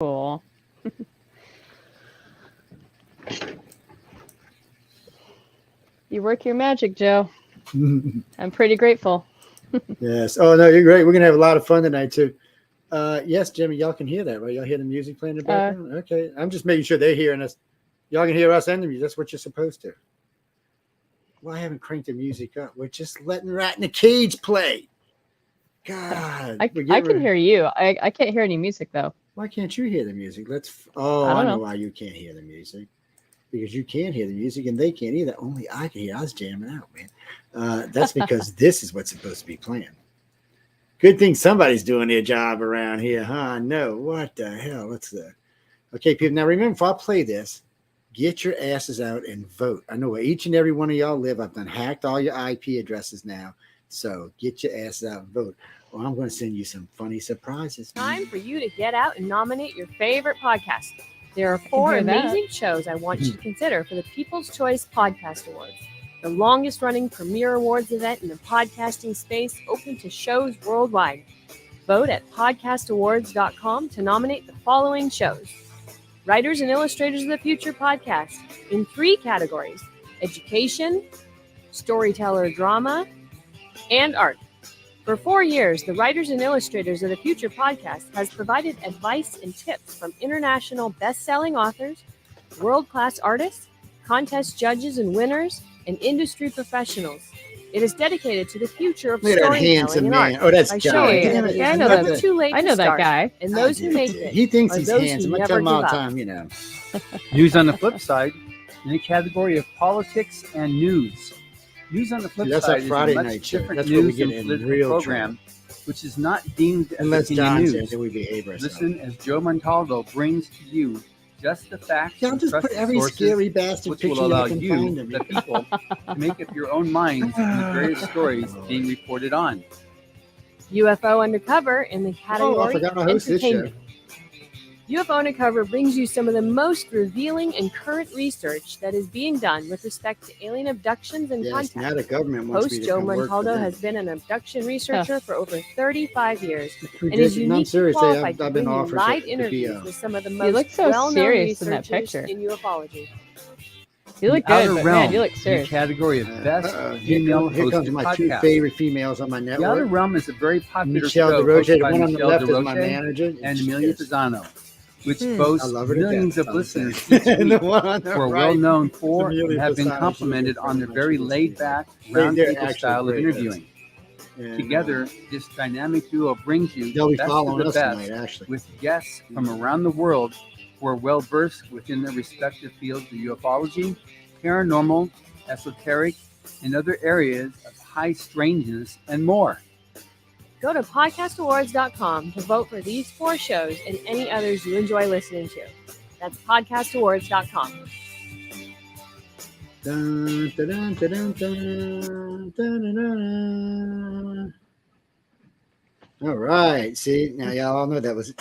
Cool. You work your magic, Joe. I'm pretty grateful. Yes. Oh, no, you're great. We're going to have a lot of fun tonight, too. Yes, Jimmy, y'all can hear that, right? Y'all hear the music playing in the background? Okay. I'm just making sure they're hearing us. Y'all can hear us and the music. That's what you're supposed to. Well, I haven't cranked the music up. We're just letting Rat in the Cage play. God. I can hear you. I can't hear any music, though. Why can't you hear the music? I know why you can't hear the music. Because you can't hear the music and they can't either. Only I can hear. I was jamming out, man. That's because this is what's supposed to be playing. Good thing somebody's doing their job around here, huh? No, what the hell? Okay, people. Now remember, if I play this, get your asses out and vote. I know where each and every one of y'all live. I've done hacked all your IP addresses now. So get your asses out and vote. Or I'm going to send you some funny surprises. Time for you to get out and nominate your favorite podcast. There are 4 amazing shows I want you to consider for the People's Choice Podcast Awards, the longest-running premier awards event in the podcasting space, open to shows worldwide. Vote at podcastawards.com to nominate the following shows. Writers and Illustrators of the Future podcast in 3 categories: education, storyteller drama, and art. For 4 years, the Writers and Illustrators of the Future podcast has provided advice and tips from international best-selling authors, world-class artists, contest judges and winners, and industry professionals. It is dedicated to the future of storytelling and art. Oh, that's by John. showing Yeah, that it I is know never that. too late I know to that start, guy. and those who make it He thinks are he's those who handsome. I never tell him all give the up. time, you know. News on the flip side, in the category of politics and news. News on the flip That's side our Friday is a much night show. different That's where we news get and in political real program, which is not deemed as Unless opinion John news. says that we behave ourselves. Listen as Joe Montaldo brings to you just the facts Y'all and just put trusted every sources, scary bastard which picture will allow you can you, find of the me. people, to make up your own minds on the various stories being reported on. UFO Undercover in the Oh, I category forgot to of host this show. entertainment. UFO Undercover brings you some of the most revealing and current research that is being done with respect to alien abductions and Yes, contact. now the government wants me Host to Joe come work for Montaldo them. has been an abduction researcher for over 35 years and Ridiculous. is No, I'm uniquely serious. Hey, qualified I've to been bring you offered live to be interviews with some of the You most look so well-known serious in that researchers picture. in ufology. You look The Outer good, but Realm, man, you look in the serious. category of best Here female comes hosted my 2 podcast. favorite females on my The Outer network. Realm is a very popular Michelle show DeRoche, hosted the by one on the Michelle left is my DeRoche manager. and Amelia Pisano, which I boasts love her to millions death. of listeners And each the week, one on the who are right, well known for Amelia and have been Pisano. complimented She's on their very very much laid back, they're roundtable actually style of great interviewing. And, Together, this dynamic duo brings you they'll the be best of following the us best tonight, actually. with guests from around the world who are well versed within their respective fields of ufology, paranormal, esoteric, and other areas of high strangeness and more. Go to podcastawards.com to vote for these 4 shows and any others you enjoy listening to. That's podcastawards.com. Dun, dun, dun, dun, dun, dun, dun, dun. All right. See, now y'all all know that was.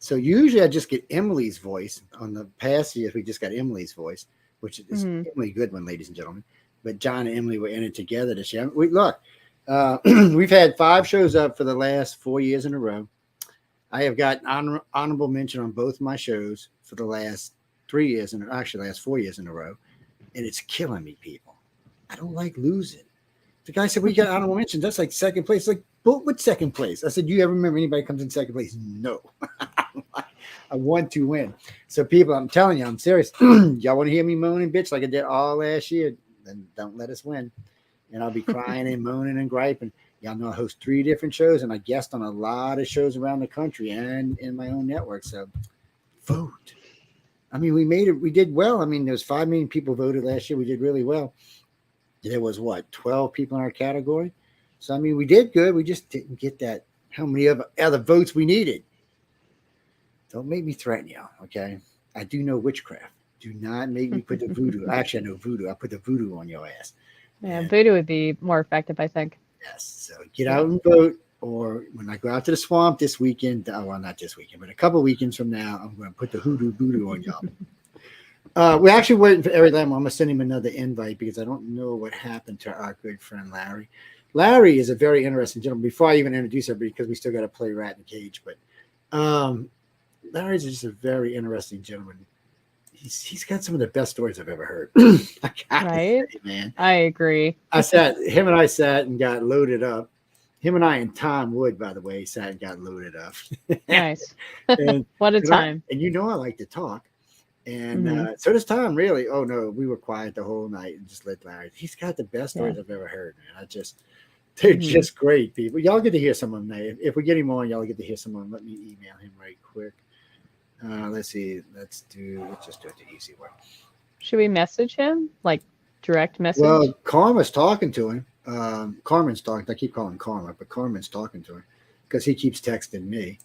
So usually I just get Emily's voice. On the past years, we just got Emily's voice, which is Emily Goodwin, ladies and gentlemen. But John and Emily were in it together this year. We've had 5 shows up for the last 4 years in a row. I have got honorable mention on both my shows for the last 3 years, and actually last 4 years in a row. And it's killing me, people. I don't like losing. The guy said, we got honorable mention. That's like second place. Like, but what second place? I said, do you ever remember anybody comes in second place? No. I want to win. So people, I'm telling you, I'm serious. Y'all want to hear me moaning, bitch, like I did all last year? Then don't let us win. And I'll be crying and moaning and griping. Y'all know I host 3 different shows, and I guest on a lot of shows around the country and in my own network. So vote. I mean, we made it. We did well. I mean, there was 5 million people voted last year. We did really well. There was 12 people in our category. So, I mean, we did good. We just didn't get that, how many other votes we needed. Don't make me threaten y'all, okay? I do know witchcraft. Do not make me put the voodoo. Actually, I know voodoo. I put the voodoo on your ass. Yeah, voodoo would be more effective, I think. Yes. So get out and vote. Or when I go out to the swamp this weekend, well, not this weekend, but a couple weekends from now, I'm going to put the hoodoo voodoo on y'all. We're actually waiting for Larry Elmore. I'm going to send him another invite because I don't know what happened to our good friend Larry. Larry is a very interesting gentleman. Before I even introduce everybody, because we still got to play Rat in the Cage, but Larry's just a very interesting gentleman. He's got some of the best stories I've ever heard. I gotta Right? say, man. I agree. Him and I sat and got loaded up. Him and I and Tom Wood, by the way, sat and got loaded up. Nice. and, What a and time. and you know I like to talk. And Mhm. so does Tom, really. Oh, no, we were quiet the whole night and just let Larry. He's got the best stories I've ever heard, man. They're Mhm. just great people. Y'all get to hear some of them. If we get him on, y'all get to hear some of them. Let me email him right quick. Let's see. Let's just do it the easy way. Should we message him? Like direct message? Well, Karma's talking to him. Carmen's talking. I keep calling Karma, but Carmen's talking to him because he keeps texting me.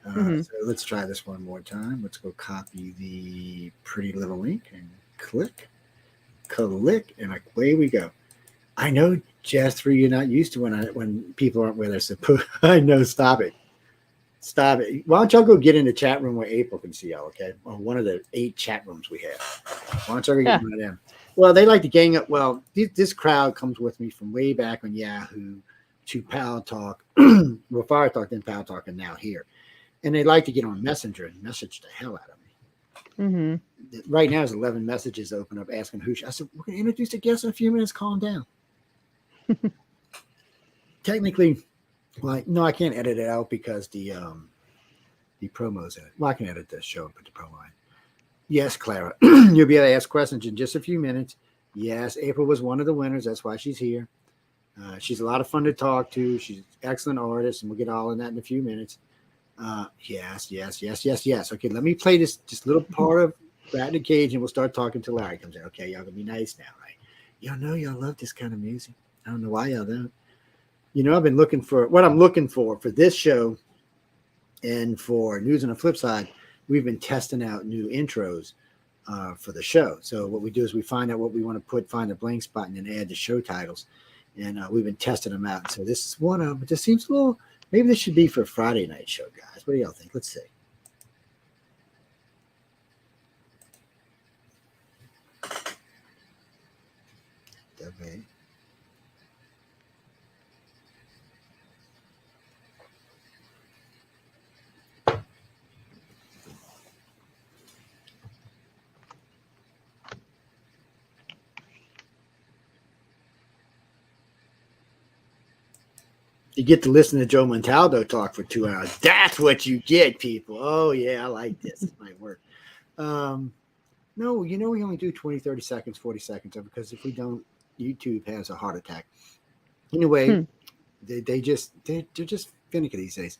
Mhm. So let's try this one more time. Let's go copy the pretty little link and click, and away we go. I know, Jasper, you're not used to when people aren't where they're supposed. I know. Stop it. Why don't y'all go get in the chat room where April can see y'all? Okay, or one of the 8 chat rooms we have. Why don't y'all go get one of them? Well, they like to gang up. Well, this crowd comes with me from way back on Yahoo to Pal Talk, well, Fire Talk, then Pal Talk, and now here. And they like to get on Messenger and message the hell out of me. Mm-hmm. Right now, there's 11 messages open up asking who. I said, we're going to introduce the guest in a few minutes. Calm down. Technically, well, no, I can't edit it out because the promos in it. Well, I can edit this show and put the promo in. Yes, Clara, you'll be able to ask questions in just a few minutes. Yes, April was one of the winners. That's why she's here. She's a lot of fun to talk to. She's an excellent artist, and we'll get all in that in a few minutes. Yes. Okay, let me play this little part of Rat in the Cage, and we'll start talking till Larry comes in. Okay, y'all gonna be nice now, right? Y'all know y'all love this kind of music. I don't know why y'all don't. You know, I've been looking for what I'm looking for this show, and for News on the Flip Side. We've been testing out new intros for the show. So what we do is we find out what we want to put, find a blank spot, and then add the show titles. And we've been testing them out. So this is one of them. It just seems a little. Maybe this should be for Friday night show, guys. What do y'all think? Let's see. Okay. You get to listen to Joe Montaldo talk for 2 hours. That's what you get, people. Oh, yeah, I like this. It might work. No, you know, we only do 20, 30 seconds, 40 seconds, because if we don't, YouTube has a heart attack. Anyway, they're just finicky these days.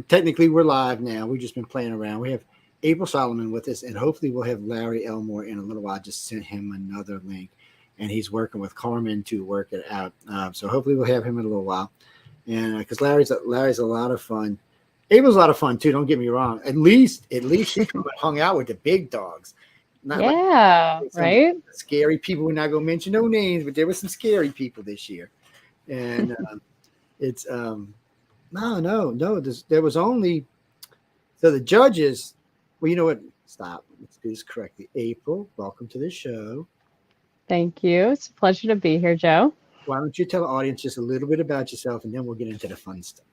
Technically, we're live now. We've just been playing around. We have April Solomon with us, and hopefully we'll have Larry Elmore in a little while. I just sent him another link, and he's working with Carmen to work it out. So hopefully we'll have him in a little while. And because Larry's a lot of fun. April's a lot of fun too. Don't get me wrong. At least she hung out with the big dogs. Not right. Scary people. We're not gonna mention no names, but there were some scary people this year. And it's no. There was only so the judges. Well, you know what? Stop. Let's do this correctly. April, welcome to the show. Thank you. It's a pleasure to be here, Joe. Why don't you tell the audience just a little bit about yourself, and then we'll get into the fun stuff.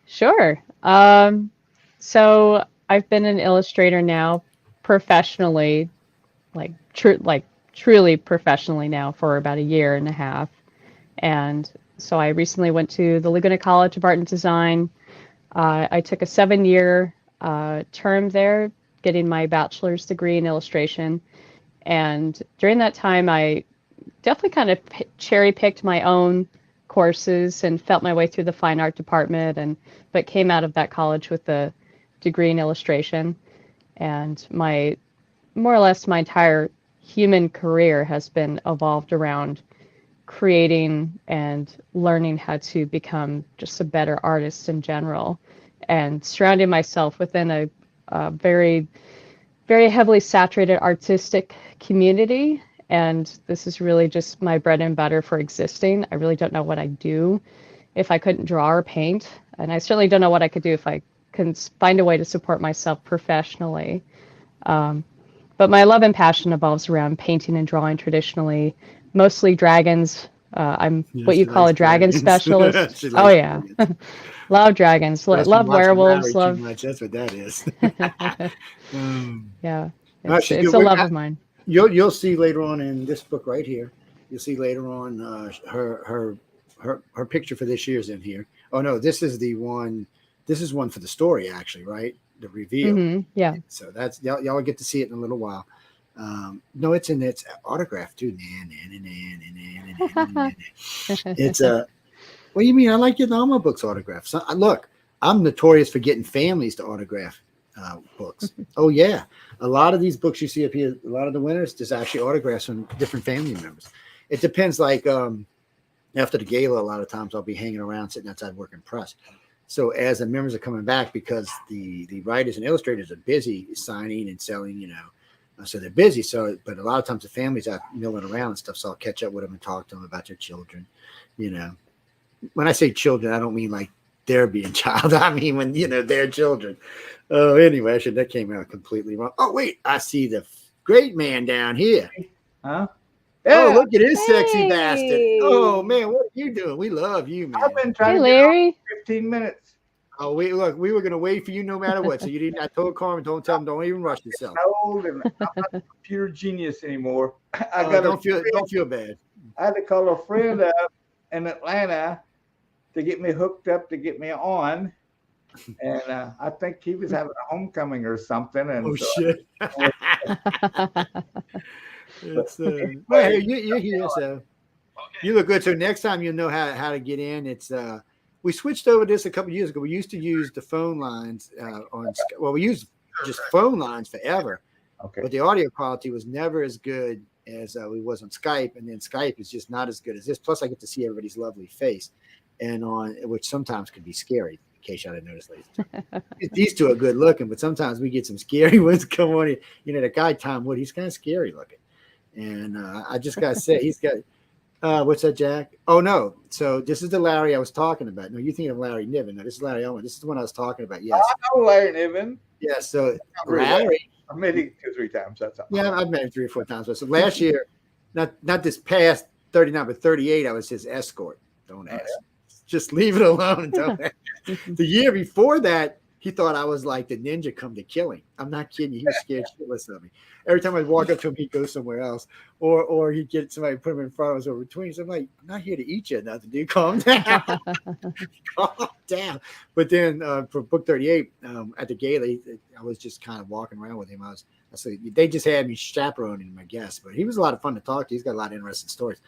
Sure. So I've been an illustrator now professionally, truly professionally now for about 1.5 years. And so I recently went to the Laguna College of Art and Design. I took a 7-year term there, getting my bachelor's degree in illustration. And during that time, I definitely kind of cherry-picked my own courses and felt my way through the fine art department, but came out of that college with a degree in illustration. And more or less my entire human career has been evolved around creating and learning how to become just a better artist in general, and surrounding myself within a very, very heavily saturated artistic community. And this is really just my bread and butter for existing. I really don't know what I'd do if I couldn't draw or paint. And I certainly don't know what I could do if I couldn't find a way to support myself professionally. But my love and passion evolves around painting and drawing traditionally, mostly dragons, I'm Yeah, what she you call likes a dragon dragons. specialist. She Oh likes yeah, dragons. love dragons, Must be love watching werewolves, Larry too love. much. That's what that is. Yeah, No, she's it's good. a love of mine. You'll see later on in this book right here. You'll see later on her picture for this year's in here. Oh no, this is the one. This is one for the story actually, right? The reveal. Yeah. So that's y'all will get to see it in a little while. No, it's autograph too. It's what do you mean? I like getting all my books autographed. So, look, I'm notorious for getting families to autograph books. Oh yeah, a lot of these books you see up here, a lot of the winners, there's actually autographs from different family members. It depends. Like after the gala, a lot of times I'll be hanging around, sitting outside working press. So as the members are coming back, because the writers and illustrators are busy signing and selling, so they're busy. So, but a lot of times the families are milling around and stuff. So I'll catch up with them and talk to them about their children. When I say children, I don't mean like they're being child. I mean when they're children. Oh, anyway, that came out completely wrong. Oh wait, I see the great man down here. Huh? Oh, look at this sexy bastard. Oh man, what are you doing? We love you, man. I've been trying Hey, to Larry. get on 15 minutes. Oh, we were gonna wait for you no matter what. So you didn't. I told Carmen, don't even rush yourself. I'm old and I'm not a computer genius anymore. Don't feel bad. I had to call a friend up in Atlanta to get me hooked up to get me on, and I think he was having a homecoming or something. And shit! Well, hey, you're here, so you look good. So next time you'll know how to get in. It's we switched over this a couple of years ago. We used to use the phone lines we used just phone lines forever. Okay. But the audio quality was never as good as we was on Skype, and then Skype is just not as good as this. Plus, I get to see everybody's lovely face, and which sometimes can be scary. In case y'all didn't notice, ladies, these two are good looking, but sometimes we get some scary ones come on. The guy Tom Wood, he's kind of scary looking, and I just gotta say, he's got. What's that, Jack? Oh no! So this is the Larry I was talking about. No, you think of Larry Niven. No, this is Larry Elmore. This is the one I was talking about. Yes. I know Larry Niven. Yeah. So Larry. I met him 2 or 3 times. That's all. Yeah, I've met him 3 or 4 times. So last year, not this past 39, but 38, I was his escort. Don't ask. Just leave it alone and don't ask. The year before that, he thought I was like the ninja come to kill him. I'm not kidding you. He was scared shitless of me. Every time I'd walk up to him, he'd go somewhere else. Or he'd get somebody, put him in front of us or between. So I'm like, I'm not here to eat you, nothing, dude. Calm down. Calm down. But then for book 38, at the gala, I was just kind of walking around with him. They just had me chaperoning him, I guess. But he was a lot of fun to talk to. He's got a lot of interesting stories.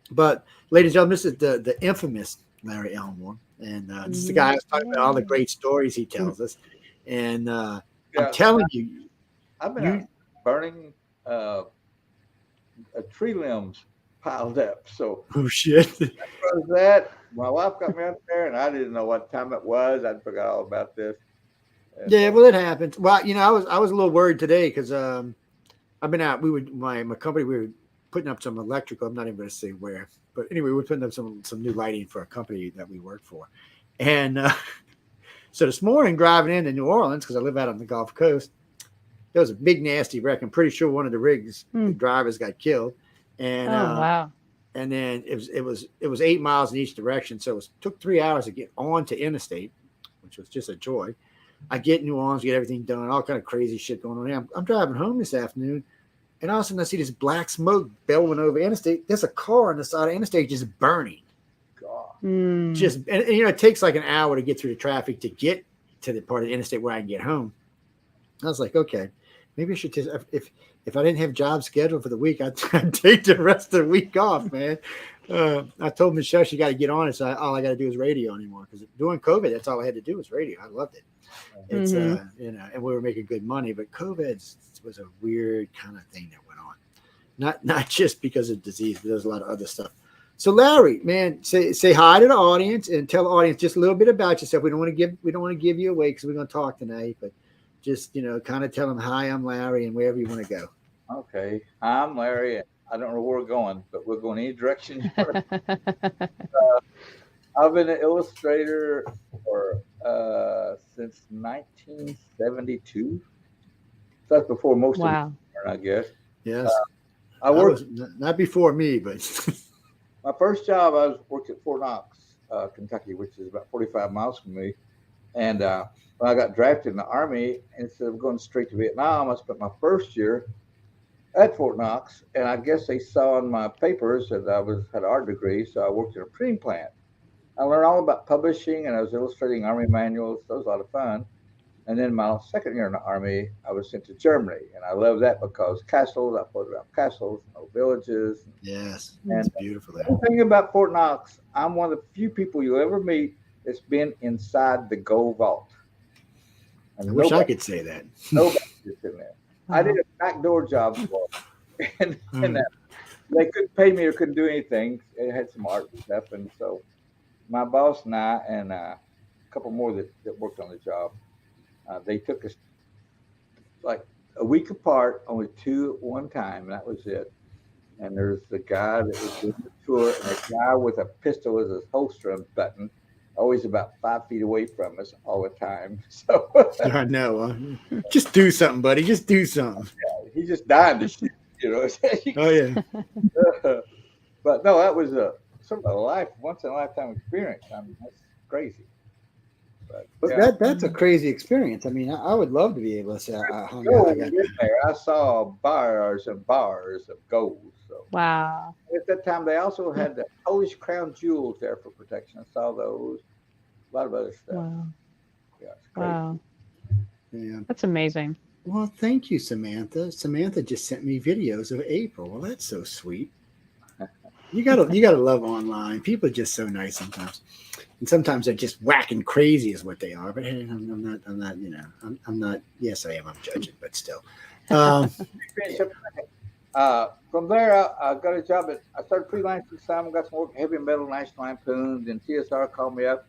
But, ladies and gentlemen, this is the infamous Larry Elmore. And this is the guy I was talking about, all the great stories he tells us. And I'm telling you. I've been burning tree limbs piled up. So oh shit! Was that my wife got me out there, and I didn't know what time it was. I'd forgot all about this. And well, it happens. Well, I was a little worried today because I've been out. My company. We were putting up some electrical. I'm not even going to say where, but anyway, we're putting up some new lighting for a company that we work for, and so this morning driving into New Orleans because I live out on the Gulf Coast. There was a big nasty wreck. I'm pretty sure one of the rigs the drivers got killed, and wow! And then it was 8 miles in each direction, so it took 3 hours to get onto interstate, which was just a joy. I get in New Orleans, get everything done, all kind of crazy shit going on. I'm driving home this afternoon, and all of a sudden I see this black smoke bellowing over interstate. There's a car on the side of interstate just burning. God, just and it takes like an hour to get through the traffic to get to the part of the interstate where I can get home. I was like, okay. Maybe I should just, if I didn't have jobs scheduled for the week, I'd take the rest of the week off, man. I told Michelle she got to get on it, so all I got to do is radio anymore. Because during COVID, that's all I had to do was radio. I loved it. It's and we were making good money, but COVID was a weird kind of thing that went on. Not just because of disease, but there's a lot of other stuff. So Larry, man, say hi to the audience and tell the audience just a little bit about yourself. We don't want to give you away because we're going to talk tonight, but. Just, kind of tell them, hi, I'm Larry, and wherever you want to go. Okay. I'm Larry. I don't know where we're going, but we're going any direction you want to. I've been an illustrator for since 1972. So that's before most of them, I guess. Yes. I worked not before me, but. My first job, I was working at Fort Knox, Kentucky, which is about 45 miles from me. And when I got drafted in the Army, instead of going straight to Vietnam, I spent my first year at Fort Knox. And I guess they saw in my papers that I had an art degree, so I worked in a printing plant. I learned all about publishing, and I was illustrating Army manuals. That was a lot of fun. And then my second year in the Army, I was sent to Germany, and I love that because castles. I photographed castles and old villages. Yes, and it's beautiful there. The thing about Fort Knox, I'm one of the few people you'll ever meet that's been inside the gold vault. And I wish I could say that. Nobody's in there. I did a backdoor job for them, and they couldn't pay me or couldn't do anything. It had some art stuff, and so my boss and I and a couple more that worked on the job, they took us like a week apart, only two at one time, and that was it. And there's the guy that was doing the tour, and a guy with a pistol as his holster unbuttoned, always about 5 feet away from us all the time. So I know. Just do something, buddy. Just do something. Yeah, he just died to shoot, you know. Oh yeah. But no, that was a sort of a once in a lifetime experience. I mean, that's crazy. But yeah. That's a crazy experience. I mean, I would love to be able to say I hung out. I saw bars and bars of gold. So. Wow. At that time, they also had the Polish crown jewels there for protection. I saw those. A lot of other stuff. Wow. Yeah, it's crazy. Wow. Yeah. That's amazing. Well, thank you, Samantha. Samantha just sent me videos of April. Well, that's so sweet. You gotta love online. People are just so nice sometimes, and sometimes they're just whacking crazy is what they are. But hey, I'm not. You know, I'm not. Yes, I am. I'm judging, but still. From there, I got a job I started freelancing some, got some work heavy metal, National Lampoon. Then TSR called me up.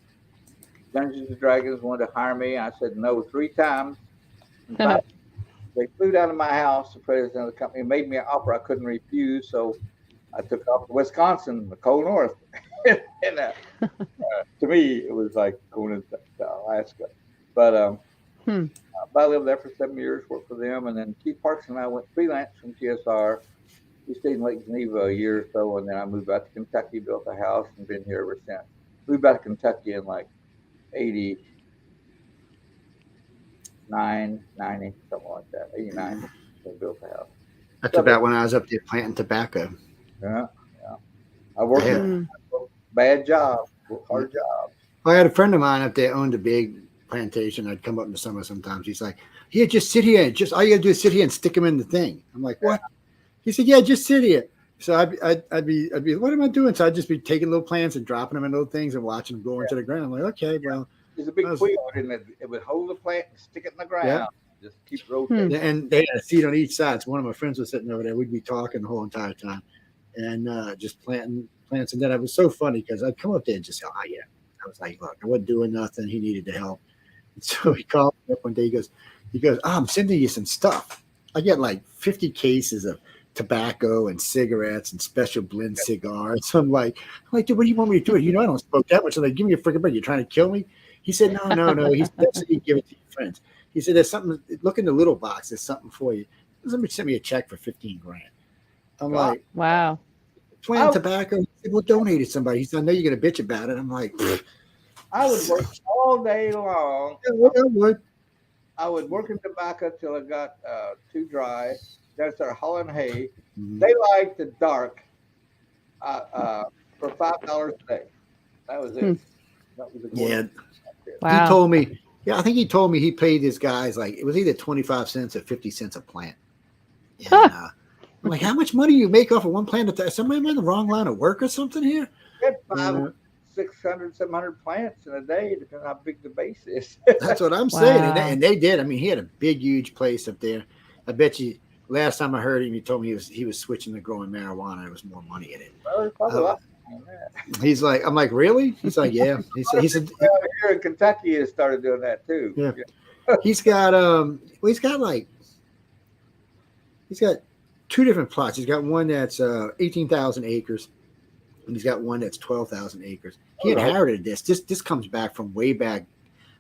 Dungeons and Dragons wanted to hire me. I said no 3 times. They flew down to my house, the president of the company, made me an offer I couldn't refuse. So I took off to Wisconsin, the cold north. And to me, it was like going to Alaska. But I lived there for 7 years, worked for them. And then Keith Parks and I went freelance from TSR. We stayed in Lake Geneva a year or so. And then I moved out to Kentucky, built a house, and been here ever since. Moved back to Kentucky in like 89, 90, something like that. 89, they built a house. That's about when I was up there planting tobacco. Yeah. I worked bad job, hard job. I had a friend of mine up there owned a big plantation. I'd come up in the summer sometimes. He's like, "Here, just sit here. Just all you gotta do is sit here and stick them in the thing." I'm like, "What?" He said, "Yeah, just sit here." So I'd be, "What am I doing?" So I'd just be taking little plants and dropping them in little things and watching them go into the ground. I'm like, "Okay, well." There's a big wheel, and it would hold the plant and stick it in the ground. Yeah. Just keep rotating. And they had a seat on each side. So one of my friends was sitting over there. We'd be talking the whole entire time, and just planting plants. And then it was so funny because I'd come up there and just say, "Oh yeah." I was like, "Look, I wasn't doing nothing. He needed the help." And so he called me up one day. He goes, "Oh, I'm sending you some stuff. I get like 50 cases of tobacco and cigarettes and special blend cigars." So I'm like, "Dude, what do you want me to do? You know, I don't smoke that much." I'm like, "Give me a freaking break. You're trying to kill me?" He said, No. He said, "You give it to your friends." He said, "There's something. Look in the little box. There's something for you." Somebody sent me a check for $15,000. I'm like, "Wow." Plant tobacco. He said, "Well, donate it to somebody." He said, "I know you're gonna bitch about it." I'm like, I would work all day long. I would work in tobacco till it got too dry. Then I started hauling hay. They liked the dark for $5 a day. That was it. That was yeah. Wow. He told me. Yeah, I think he told me he paid his guys like it was either 25 cents or 50 cents a plant. And, I'm like, "How much money you make off of one plant? Somebody am I in the wrong line of work or something here?" We had 500, 600, 700 plants in a day, depending on how big the base is. That's what I'm saying. And they did. I mean, he had a big, huge place up there. I bet you last time I heard him, he told me he was switching to growing marijuana. There was more money in it. Well, he's like, I'm like, "Really?" He's like, "Yeah." He said here in Kentucky has started doing that too. Yeah. He's got he's got 2 different plots. He's got one that's 18,000 acres, and he's got one that's 12,000 acres. He inherited this. This comes back from way back,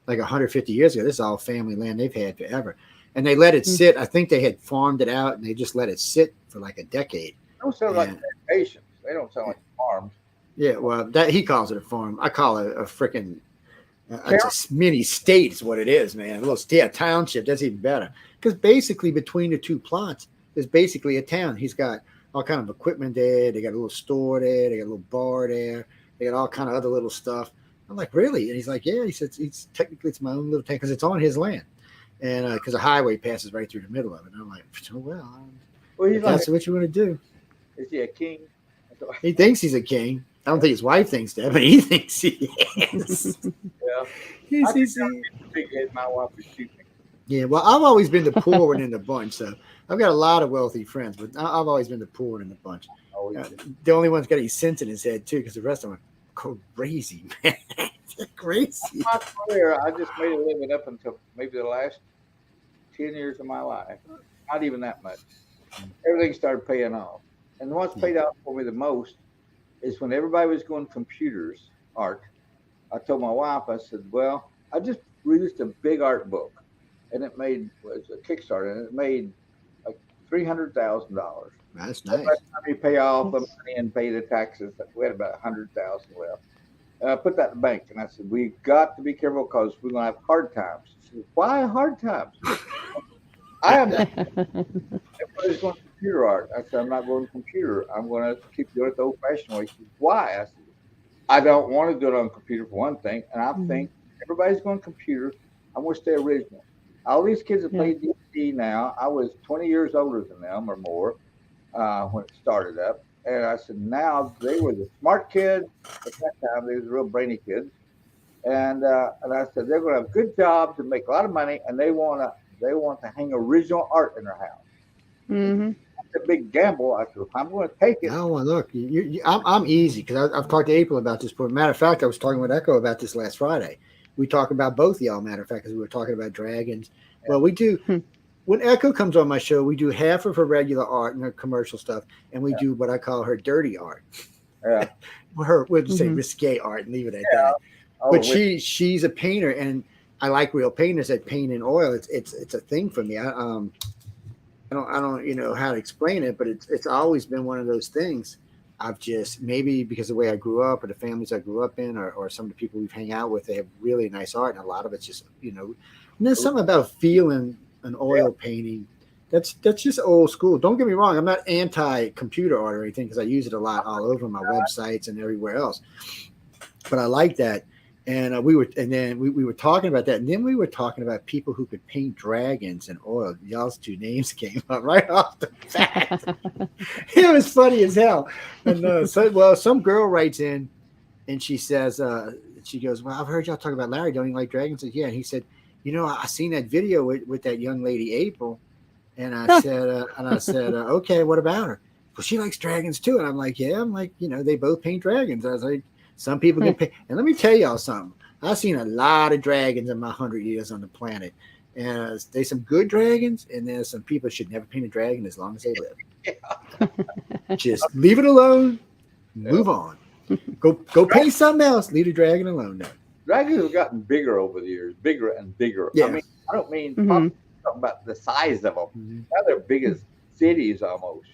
like 150 years ago. This is all family land they've had forever, and they let it sit. I think they had farmed it out, and they just let it sit for like a decade. They don't sound like plantations. They don't sound like farms. Yeah, well, that he calls it a farm. I call it a freaking it's a mini state is what it is, man. A little township. That's even better because basically between the two plots is basically a town. He's got all kind of equipment there. They got a little store there. They got a little bar there. They got all kind of other little stuff. I'm like, really? And he's like, yeah. He said, it's technically it's my own little town because it's on his land, and because a highway passes right through the middle of it. And I'm like, oh well, if that's what you want to do. Is he a king? He thinks he's a king. I don't think his wife thinks that, but he thinks he is. Yeah. He's big head. My wife is shooting. Yeah, well, I've always been the poor one in the bunch, so I've got a lot of wealthy friends, but I've always been the poor one in the bunch. The only one's got any sense in his head too, because the rest of them are crazy, man. They're crazy. I swear, I just made a living up until maybe the last 10 years of my life. Not even that much. Everything started paying off, and what's paid off for me the most is when everybody was going computers art. I told my wife, I said, well, I just released a big art book, and it was a Kickstarter, and it made like $300,000. That's nice. By the time you pay off the money and pay the taxes, we had about $100,000 left. And I put that in the bank, and I said, we got to be careful because we're going to have hard times. She said, why hard times? I am everybody's going computer art. I said, I'm not going computer. I'm going to keep doing it the old-fashioned way. She said, why? I said, I don't want to do it on computer for one thing, and I think everybody's going computer. I'm going to stay original. All these kids that play D&D now, I was 20 years older than them or more when it started up. And I said, now they were the smart kids. At that time, they were the real brainy kids. And I said, they're going to have good jobs and make a lot of money, and they want to hang original art in their house. Mm-hmm. That's a big gamble. I said, I'm going to take it. No, look, I'm easy because I've talked to April about this. Matter of fact, I was talking with Echo about this last Friday. We talk about both of y'all, matter of fact, because we were talking about dragons. Yeah. Well, we do. When Echo comes on my show, we do half of her regular art and her commercial stuff, and we do what I call her dirty art. Yeah. We'll just say risque art and leave it at that. But she's a painter, and I like real painters that paint in oil. It's a thing for me. I don't how to explain it, but it's always been one of those things. I've just, maybe because of the way I grew up or the families I grew up in or some of the people we've hang out with, they have really nice art, and a lot of it's just, and there's something about feeling an oil painting. That's just old school. Don't get me wrong. I'm not anti-computer art or anything because I use it a lot all over my websites and everywhere else. But I like that. And we were talking about that, and then we were talking about people who could paint dragons in oil. Y'all's two names came up right off the bat. It was funny as hell. And some girl writes in, and she says, she goes, "Well, I've heard y'all talk about Larry. Don't you like dragons?" I said, yeah. And he said, I seen that video with that young lady April, and I said, okay, what about her? Well, she likes dragons too. And I'm like, yeah. I'm like, they both paint dragons. I was like. Some people can pay. And let me tell y'all something. I've seen a lot of dragons in my 100 years on the planet. And there's some good dragons, and there's some people should never paint a dragon as long as they live. Just leave it alone. Move on. Go paint something else. Leave the dragon alone now. Dragons have gotten bigger over the years, bigger and bigger. Yeah. I mean, I don't mean talking about the size of them. Now they're big as cities almost,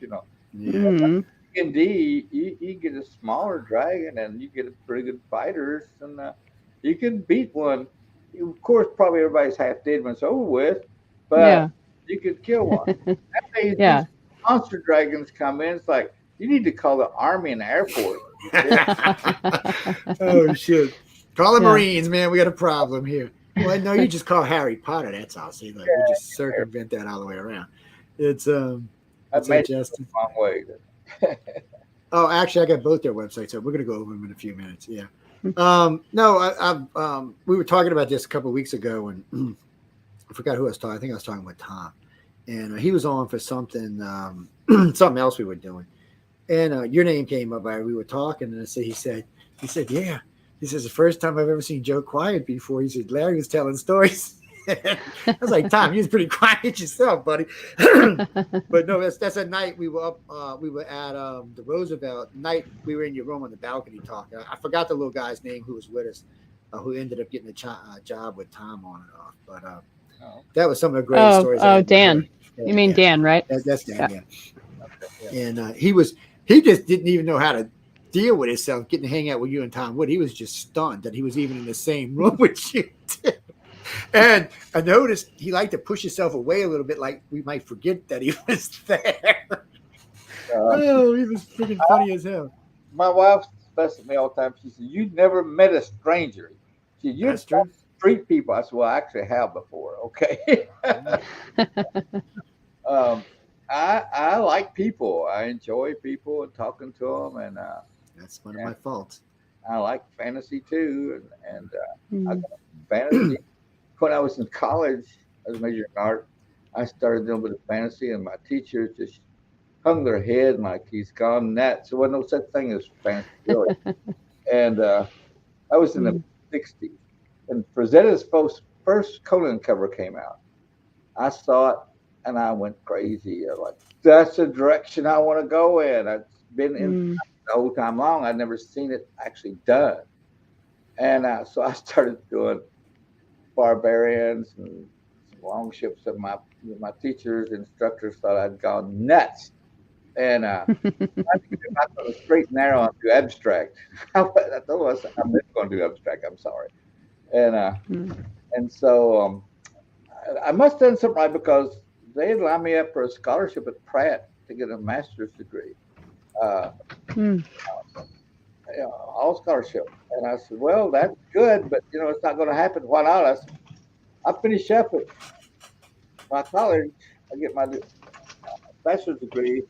Yeah. D&D, you get a smaller dragon and you get a pretty good fighters, and you can beat one. Of course, probably everybody's half dead when it's over with, but you could kill one. Nowadays, monster dragons come in. It's like you need to call the Army and the Air Force. Oh shit! Call the Marines, man. We got a problem here. Well, no, you just call Harry Potter. That's all. See, we just circumvent that all the way around. It's Justin. Wrong way. Oh, actually, I got both their websites, so we're going to go over them in a few minutes. Yeah. We were talking about this a couple of weeks ago, and I forgot who I was talking. I think I was talking with Tom, and he was on for something else we were doing, and your name came up. We were talking, and he said, yeah. He says, the first time I've ever seen Joe quiet before. He said, Larry was telling stories. I was like, Tom, you was pretty quiet yourself, buddy. But no, that's a night we were up. We were at the Roosevelt night. We were in your room on the balcony talking. I forgot the little guy's name who was with us, who ended up getting a job with Tom on and off. But that was some of the great stories. Oh, Dan. You mean Dan, right? That's Dan. Yeah. And he just didn't even know how to deal with himself getting to hang out with you and Tom Wood. He was just stunned that he was even in the same room with you. And I noticed he liked to push himself away a little bit, like we might forget that he was there. Oh, he was freaking funny as hell. My wife fussed at me all the time. She said, "You never met a stranger. She said, you treat people." I said, "Well, I actually have before." Okay. I like people. I enjoy people and talking to them, and that's one of my faults. I like fantasy too, and I got fantasy. When I was in college, I was majoring in art. I started doing a bit of fantasy, and my teachers just hung their head like he's gone nuts. There wasn't no such thing as fantasy, really. And I was in the '60s, and Frazetta's first Conan cover came out. I saw it, and I went crazy. Like, that's the direction I want to go in. I've been in the whole time long. I'd never seen it actually done. And so I started doing barbarians and long ships, and my teachers, instructors thought I'd gone nuts. And I thought straight and narrow and do abstract. I told myself I'm never going to do abstract. I'm sorry. And so I must have done something right, because they had lined me up for a scholarship at Pratt to get a master's degree. All scholarship. And I said, "Well, that's good, but it's not going to happen. Why not?" I said, "I finish up at my college. I get my bachelor's degree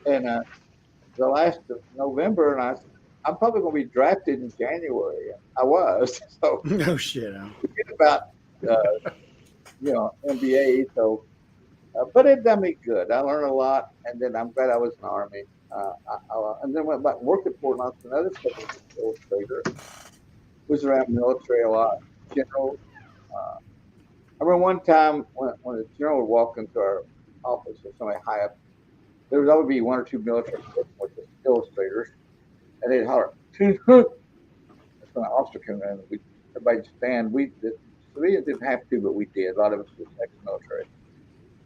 in the last of November, and I said, I'm probably going to be drafted in January." I was. So no shit. Forget about MBA. So, but it done me good. I learned a lot, and then I'm glad I was in the Army. And then went back and worked at Fort Knox, another illustrator. Was around military a lot. General. I remember one time when a general would walk into our office or somebody high up, there would always be one or two military with the illustrators, and they'd holler, "That's when an officer came in. Everybody'd stand. The civilians didn't have to, but we did. A lot of us was ex-military.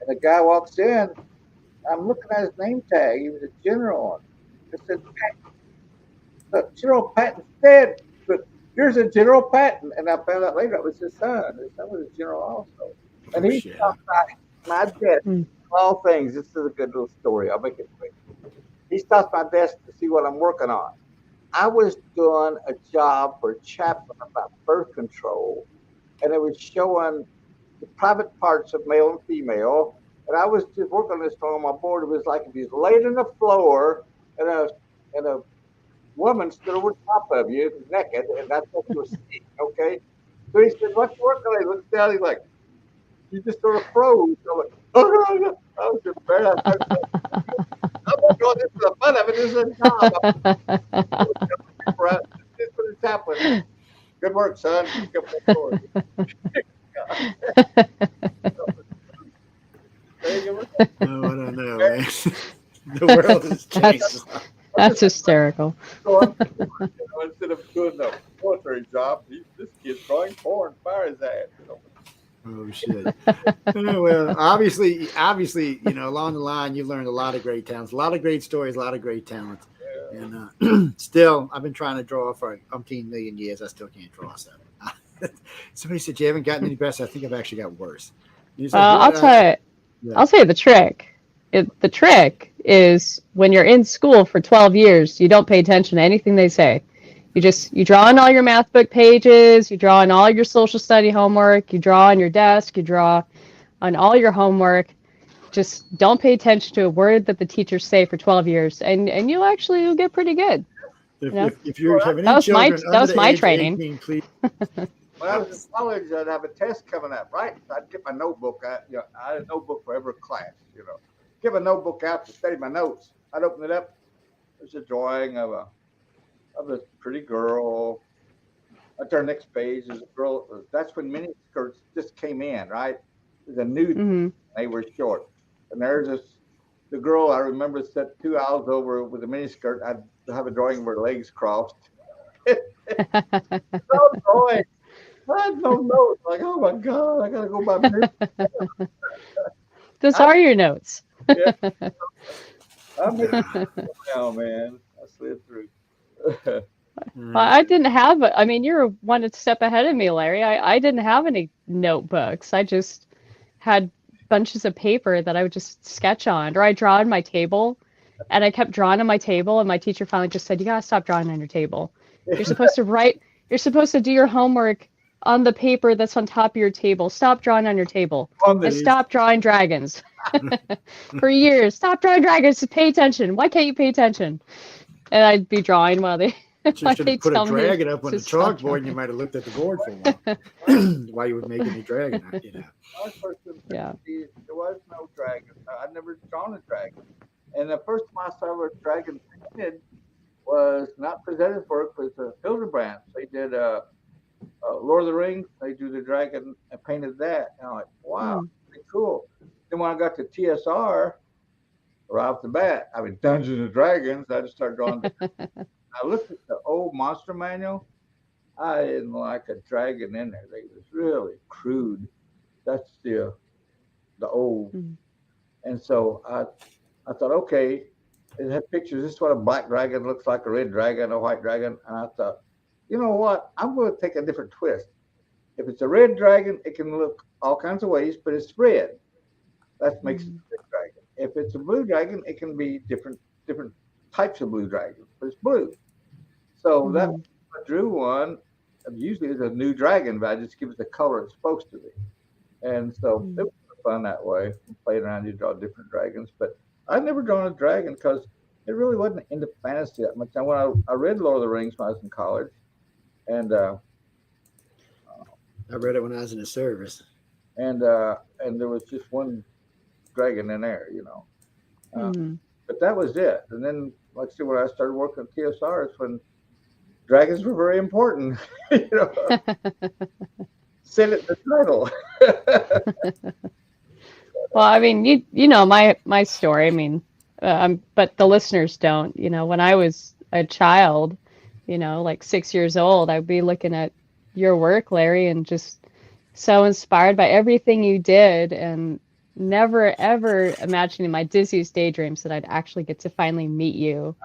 And the guy walks in. I'm looking at his name tag. He was a general on it. I said, "General Patton's dead, but here's a General Patton." And I found out later it was his son. His son was a general also. And he stopped by my desk. All things. This is a good little story. I'll make it quick. He stopped my desk to see what I'm working on. I was doing a job for Chaplin about birth control, and it was showing the private parts of male and female. And I was just working on this on my board. It was like if he's laid on the floor and a woman stood over top of you naked, and that's what you were seeing, okay? So he said, "What's working on?" He looked down, he's like, he just sort of froze. I'm like, "Oh, no." I was embarrassed. I'm not doing this for the fun of it. This is a job. This is what's happening. Good work, son. Keep up the I don't know, man. The world has changed. That's hysterical. So instead of doing the military job, this kid's drawing porn, fire his ass. Oh shit! Well, obviously, along the line, you learned a lot of great talents, a lot of great stories, a lot of great talents. Yeah. And still, I've been trying to draw for umpteen million years. I still can't draw. So somebody said you haven't gotten any better. I think I've actually got worse. I'll tell you. Yeah. I'll tell you the trick. The trick is when you're in school for 12 years, you don't pay attention to anything they say. You draw on all your math book pages, you draw on all your social study homework, you draw on your desk, you draw on all your homework. Just don't pay attention to a word that the teachers say for 12 years, and you'll get pretty good. If you have any children that was my training. 18, please. When I was in college, I'd have a test coming up, right? I'd get my notebook out. I had a notebook for every class, Get my notebook out to study my notes. I'd open it up. There's a drawing of a pretty girl. I turn next page. There's a girl. That's when miniskirts just came in, right? There's a nude. They were short. And there's the girl I remember sat 2 aisles over with a miniskirt. I'd have a drawing where legs crossed. No drawing. I had no notes. Like, oh my God, I gotta go by notes. Those are your notes. Yeah. Oh man, slid through. Well, I didn't have, I mean, you're one step ahead of me, Larry. I didn't have any notebooks. I just had bunches of paper that I would just sketch on, or I draw on my table, and I kept drawing on my table, and my teacher finally just said, "You gotta stop drawing on your table. You're supposed to write, you're supposed to do your homework on the paper that's on top of your table. Stop drawing on your table. And stop drawing dragons." For years, stop drawing dragons, pay attention. Why can't you pay attention? And I'd be drawing while they You should have put a dragon up on the chalkboard, and you might have looked at the board for a while while you were making the dragon. You know. Yeah. There was no dragon. I'd never drawn a dragon. And the first time I saw a dragon painted was not presented for it, was Hildebrand. They did Lord of the Rings. They do the dragon and painted that. And I'm like, wow, pretty cool. Then when I got to TSR, right off the bat, I mean, Dungeons and Dragons, I just started drawing. I looked at the old monster manual. I didn't like a dragon in there. It was really crude. That's the old. And so I thought, okay, it had pictures. This is what a black dragon looks like, a red dragon, a white dragon. And I thought, you know what? I'm going to take a different twist. If it's a red dragon, it can look all kinds of ways, but it's red. That makes it a red dragon. If it's a blue dragon, it can be different types of blue dragons, but it's blue. So that I drew one. Usually it's a new dragon, but I just give it the color it's supposed to be. And so it was fun that way. Playing around, you draw different dragons. But I've never drawn a dragon because it really wasn't into fantasy that much. Now, when I read Lord of the Rings when I was in college, and I read it when I was in the service, and there was just one dragon in there, you know. But that was it. And then, like I said, when I started working at TSR, it's when dragons were very important. You know, said it in the title. Well, I mean, you know my story. I mean, but the listeners don't. You know, when I was a child, you know, like 6 years old, I'd be looking at your work, Larry, and just so inspired by everything you did, and never ever imagining my dizziest daydreams that I'd actually get to finally meet you.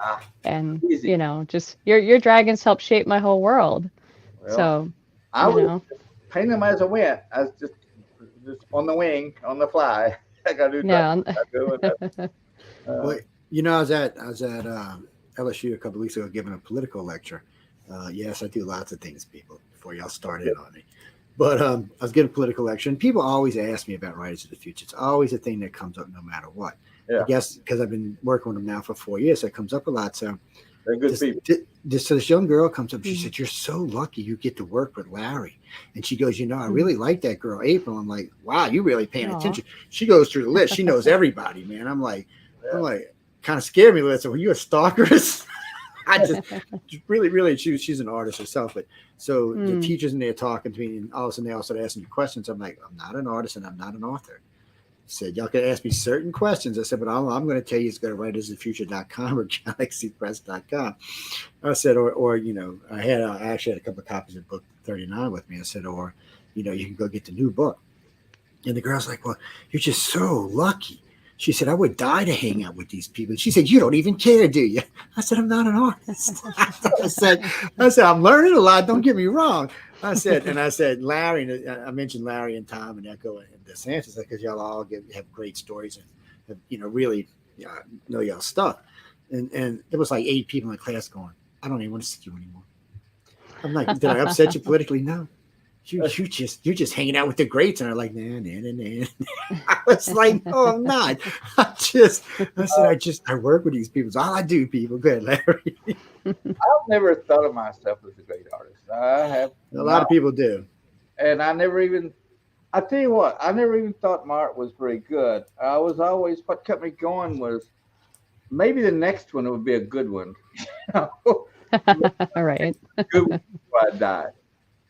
And easy. You know, just your dragons helped shape my whole world. Well, so I would paint them as I went. I was just on the wing, on the fly. I gotta do that. Well, you know, I was at LSU a couple of weeks ago giving a political lecture. Yes, I do lots of things, people, before y'all start in on me. But I was giving a political lecture, and people always ask me about Writers of the Future. It's always a thing that comes up no matter what. Yeah. I guess because I've been working with them now for 4 years, so it comes up a lot. So they're good people. So this young girl comes up, she said, "You're so lucky you get to work with Larry." And she goes, "You know, I really like that girl, April." I'm like, "Wow, you really paying attention." She goes through the list. She knows everybody, man. I'm like, kind of scared me. So were you a stalker? I just really, she's an artist herself. But so the teachers in there talking to me, and all of a sudden they all started asking me questions. I'm like, I'm not an artist and I'm not an author. I said, y'all can ask me certain questions. I said, but I'm going to tell you, it's go to writersofthefuture.com or galaxypress.com. I said, or you know, I actually had a couple of copies of book 39 with me. I said, or, you know, you can go get the new book. And the girl's like, well, you're just so lucky. She said, I would die to hang out with these people. She said, you don't even care, do you? I said, I'm not an artist. I said, I'm learning a lot. Don't get me wrong. I said, Larry, and I mentioned Larry and Tom and Echo and DeSantis because y'all all have great stories and you know, really know y'all stuff. And there was like 8 people in the class going, I don't even want to see you anymore. I'm like, did I upset you politically? No. You're just hanging out with the greats, and I'm like, nah. I was like, no, I'm not. I work with these people. It's all I do, people. Good, Larry. I've never thought of myself as a great artist. I have. A lot of people do. And I tell you what, I never even thought my art was very good. I was always, what kept me going was maybe the next one would be a good one. All right. Good one before I died.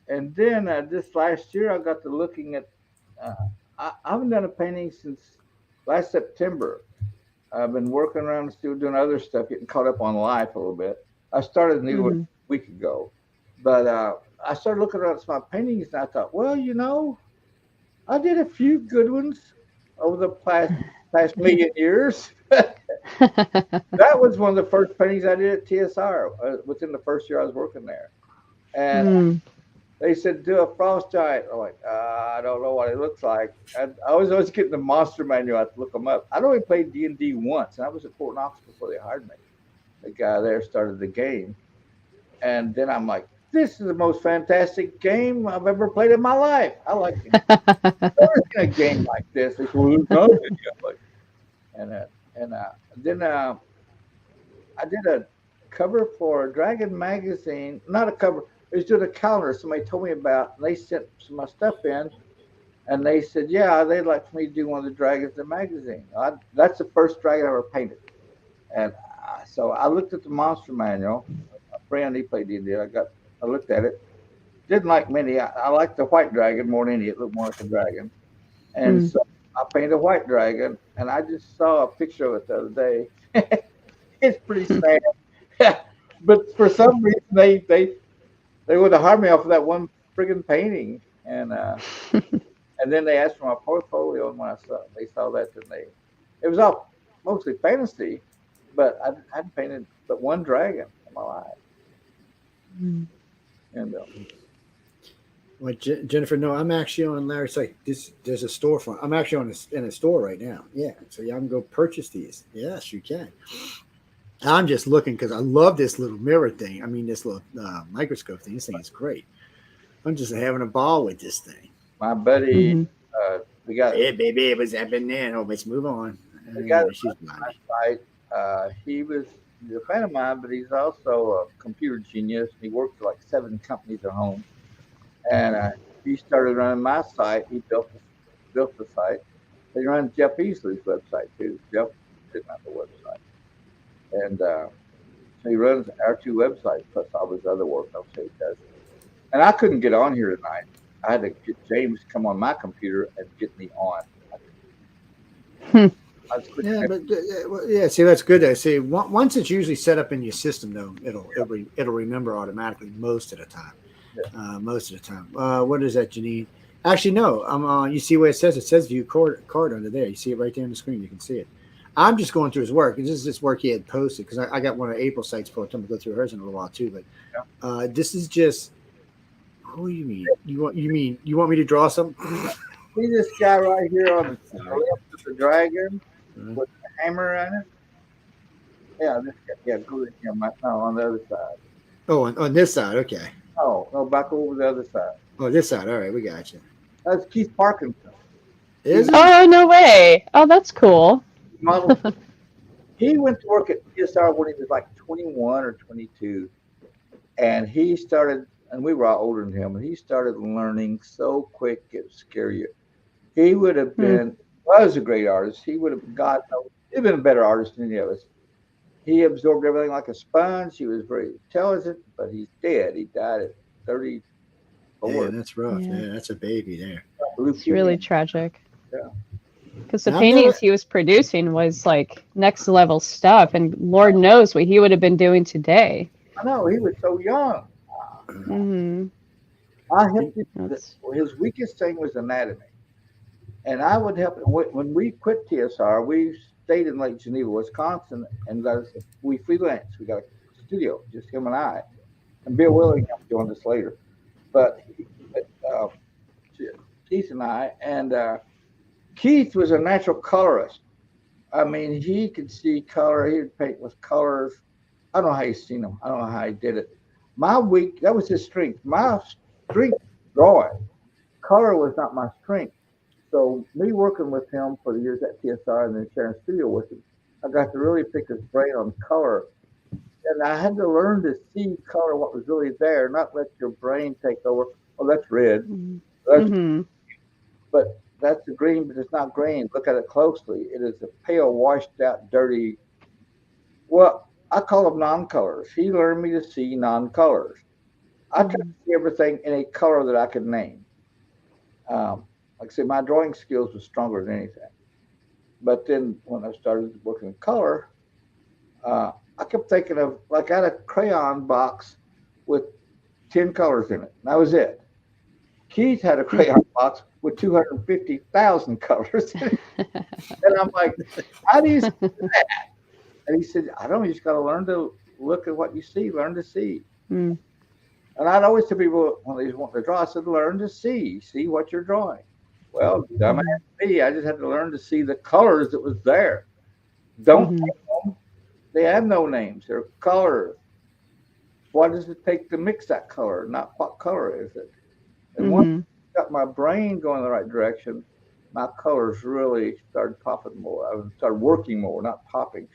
And then this last year, I got to looking at, I haven't done a painting since last September. I've been working around the studio, doing other stuff, getting caught up on life a little bit. I started new a week ago. But I started looking around at my paintings, and I thought, well, you know, I did a few good ones over the past million years. That was one of the first paintings I did at TSR within the first year I was working there. And they said, do a frost giant. I'm like, I don't know what it looks like. And I was always getting the monster manual. I had to look them up. I'd only played D&D once, and I was at Fort Knox before they hired me. The guy there started the game. And then I'm like, this is the most fantastic game I've ever played in my life. I like it. Never seen a game like this. They said, well, there's no video. Like, and then I did a cover for Dragon magazine. Not a cover. It was doing a calendar somebody told me about. And they sent some of my stuff in. And they said, yeah, they'd like for me to do one of the dragons in the magazine. That's the first dragon I ever painted. And so I looked at the monster manual. My friend, he played D&D. I looked at it. Didn't like many. I liked the white dragon more than any. It looked more like a dragon. And so I painted a white dragon. And I just saw a picture of it the other day. It's pretty sad. But for some reason, they would have hired me off of that one friggin' painting. And then they asked for my portfolio. And when they saw that, then it was all mostly fantasy. But I hadn't painted but one dragon in my life. And well, Jennifer, no, I'm actually on Larry's site. There's a storefront. I'm actually in a store right now. Yeah, so y'all can go purchase these. Yes, you can. I'm just looking because I love this little mirror thing. I mean, this little microscope thing. This thing is great. I'm just having a ball with this thing. My buddy, we got. Hey, baby, what's happening there? Oh, let's move on. We got my site. He was a friend of mine, but he's also a computer genius. He worked for like 7 companies at home, and he started running my site. He built the site. He runs Jeff Easley's website too. Jeff didn't have a website, and so he runs our 2 websites plus all his other work. I'll say he does. And I couldn't get on here tonight. I had to get James to come on my computer and get me on. Yeah, see, that's good. I see. Once it's usually set up in your system, though, it'll remember automatically most of the time. Yeah. Most of the time. What is that, Janine? Actually, no. You see where it says view card under there. You see it right there on the screen. You can see it. I'm just going through his work. This is this work he had posted because I got one of April's sites posted. I'm gonna go through hers in a little while too. But this is just. What do you mean? You want me to draw something? See this guy right here on the left with the dragon with the hammer on it? Yeah, this guy. Yeah, go to him. No, on the other side. Oh, on this side. Okay. Oh, no, back over the other side. Oh, this side. All right, we got you. That's Keith Parkinson. Is it? Oh, no way. Oh, that's cool. He went to work at TSR when he was like 21 or 22. And he started, and we were all older than him, and he started learning so quick it would scare you. He would have been, was a great artist. He would have, he'd been a better artist than any of us. He absorbed everything like a sponge. He was very intelligent, but he's dead. He died at 34. Yeah, that's rough. Yeah, that's a baby there. It's really tragic. Yeah. Because the paintings he was producing was like next level stuff, and Lord knows what he would have been doing today. I know, he was so young. I helped him. His weakest thing was anatomy. And I would help him. When we quit TSR, we stayed in Lake Geneva, Wisconsin, and we freelanced. We got a studio, just him and I. And Bill Willingham joined us later. But Keith and I, and Keith was a natural colorist. I mean, he could see color. He would paint with colors. I don't know how he's seen them. I don't know how he did it. That was his strength. My strength was drawing. Color was not my strength. So me working with him for the years at TSR and then sharing studio with him, I got to really pick his brain on color. And I had to learn to see color, what was really there, not let your brain take over. Oh, that's red. But that's the green, but it's not green. Look at it closely. It is a pale, washed out, dirty. Well, I call them non-colors. He learned me to see non-colors. I tried to see everything in a color that I could name. Like I said, my drawing skills were stronger than anything. But then when I started working in color, I kept thinking of, like, I had a crayon box with 10 colors in it. And that was it. Keith had a crayon box box with 250,000 colors. And I'm like, how do you see that? And he said, I don't know, you just got to learn to look at what you see, learn to see. Mm. And I'd always tell people when they want to draw, I said, learn to see what you're drawing. Well, dumbass me, I just had to learn to see the colors that was there. Don't name them. They have no names. They're colors. What does it take to mix that color? Not what color is it? And once I got my brain going in the right direction, my colors really started popping more. I started working more, not popping.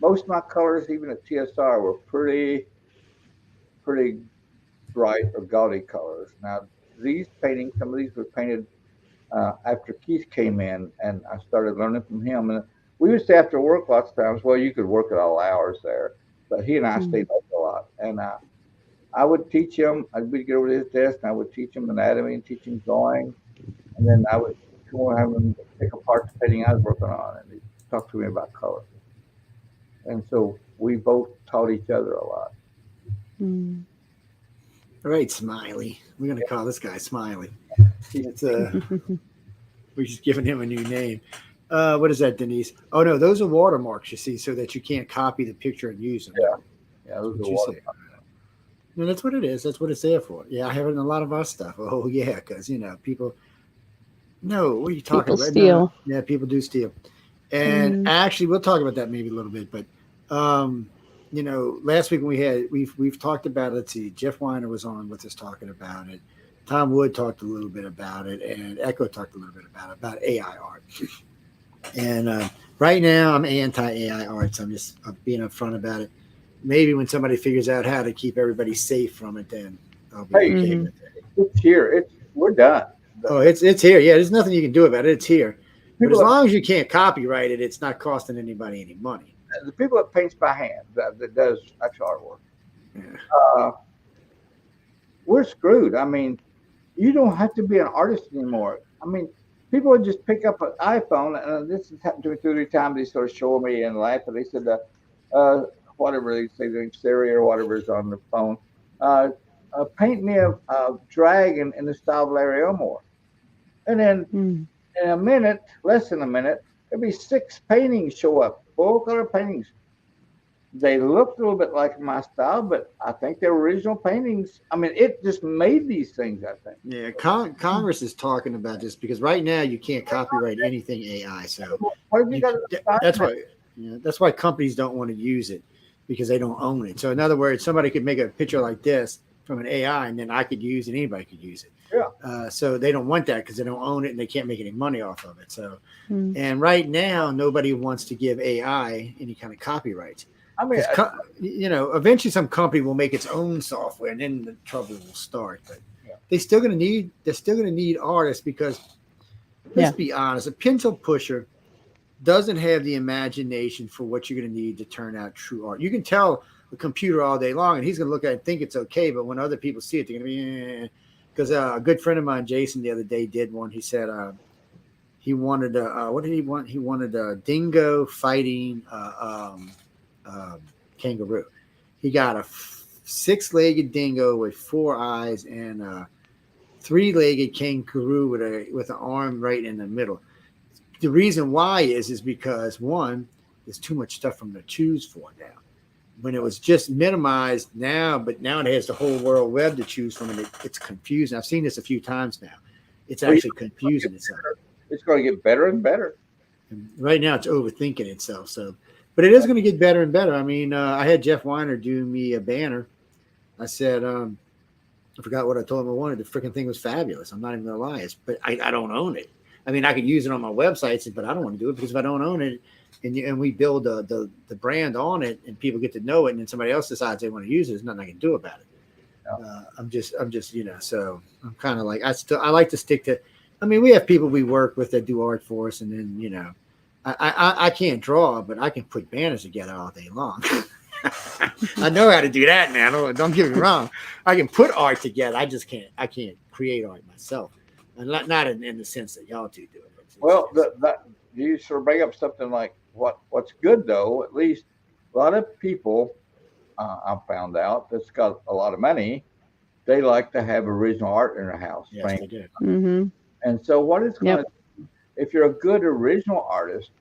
Most of my colors, even at TSR, were pretty bright or gaudy colors. Now, these paintings, some of these were painted after Keith came in, and I started learning from him. And we used to, after work, lots of times, well, you could work at all hours there, but he and I stayed up a lot. And I would teach him. We'd get over to his desk, and I would teach him anatomy and teach him drawing. And then I would have him pick apart the painting I was working on, and he'd talk to me about color. And so we both taught each other a lot. Mm. All right, Smiley. We're going to call this guy Smiley. It's, we're just giving him a new name. What is that, Denise? Oh, no, those are watermarks, you see, so that you can't copy the picture and use them. Yeah, those are watermarks. No, that's what it is. That's what it's there for. Yeah, I have it in a lot of our stuff. Oh, yeah, because, people. No, what are you talking about? Steal. No, yeah, people do steal. And actually, we'll talk about that maybe a little bit. But, last week when we've talked about it. Let's see, Jeff Weiner was on with us talking about it. Tom Wood talked a little bit about it. And Echo talked a little bit about AI art. And right now, I'm anti-AI art. So I'm just being upfront about it. Maybe when somebody figures out how to keep everybody safe from it, then I'll be okay with it. It's here. We're done. Oh, it's here. Yeah, there's nothing you can do about it. It's here. But as long as you can't copyright it, it's not costing anybody any money. The people that paints by hand, that does actual artwork, we're screwed. I mean, you don't have to be an artist anymore. I mean, people would just pick up an iPhone, and this has happened to me 2 or 3 times. They sort of show me in life, and they said, whatever they say, Siri or whatever is on the phone, paint me a dragon in the style of Larry Elmore. And then in a minute, less than a minute, there'll be 6 paintings show up, full-color paintings. They looked a little bit like my style, but I think they're original paintings. I mean, it just made these things, I think. Yeah, Congress is talking about this because right now you can't copyright anything AI. So that's why companies don't want to use it, because they don't own it. So in other words, somebody could make a picture like this from an AI, and then I could use it. Anybody could use it. Yeah. So they don't want that because they don't own it and they can't make any money off of it. So, and right now nobody wants to give AI any kind of copyrights. I mean, eventually some company will make its own software, and then the trouble will start. But they're still going to need artists, because let's be honest, a pencil pusher doesn't have the imagination for what you're going to need to turn out true art. You can tell the computer all day long, and he's going to look at it and think it's okay, but when other people see it, they're going to be, because a good friend of mine, Jason, the other day did one. He said he wanted what did he want? He wanted a dingo fighting kangaroo. He got a 6-legged dingo with 4 eyes and a 3-legged kangaroo with an arm right in the middle. The reason why is because, one, there's too much stuff for them to choose for now. When it was just minimized but now it has the whole World Web to choose from, and it's confusing. I've seen this a few times now. It's actually confusing itself. It's going to get better and better. And right now, it's overthinking itself. So, but it is going to get better and better. I mean, I had Jeff Weiner do me a banner. I said, I forgot what I told him I wanted. The freaking thing was fabulous. I'm not even going to lie. But I don't own it. I mean, I could use it on my websites, but I don't want to do it because if I don't own it, and we build the brand on it, and people get to know it, and then somebody else decides they want to use it, there's nothing I can do about it. No. I'm just so I'm kind of like I like to stick to. I mean, we have people we work with that do art for us, and then I can't draw, but I can put banners together all day long. I know how to do that, man. Don't get me wrong. I can put art together. I can't create art myself. And not in the sense that y'all two do it. Well, you sort of bring up something like what's good, though. At least a lot of people I've found out that's got a lot of money, they like to have original art in their house. Yes, they do. And so what it's going Yep. to, if you're a good original artist,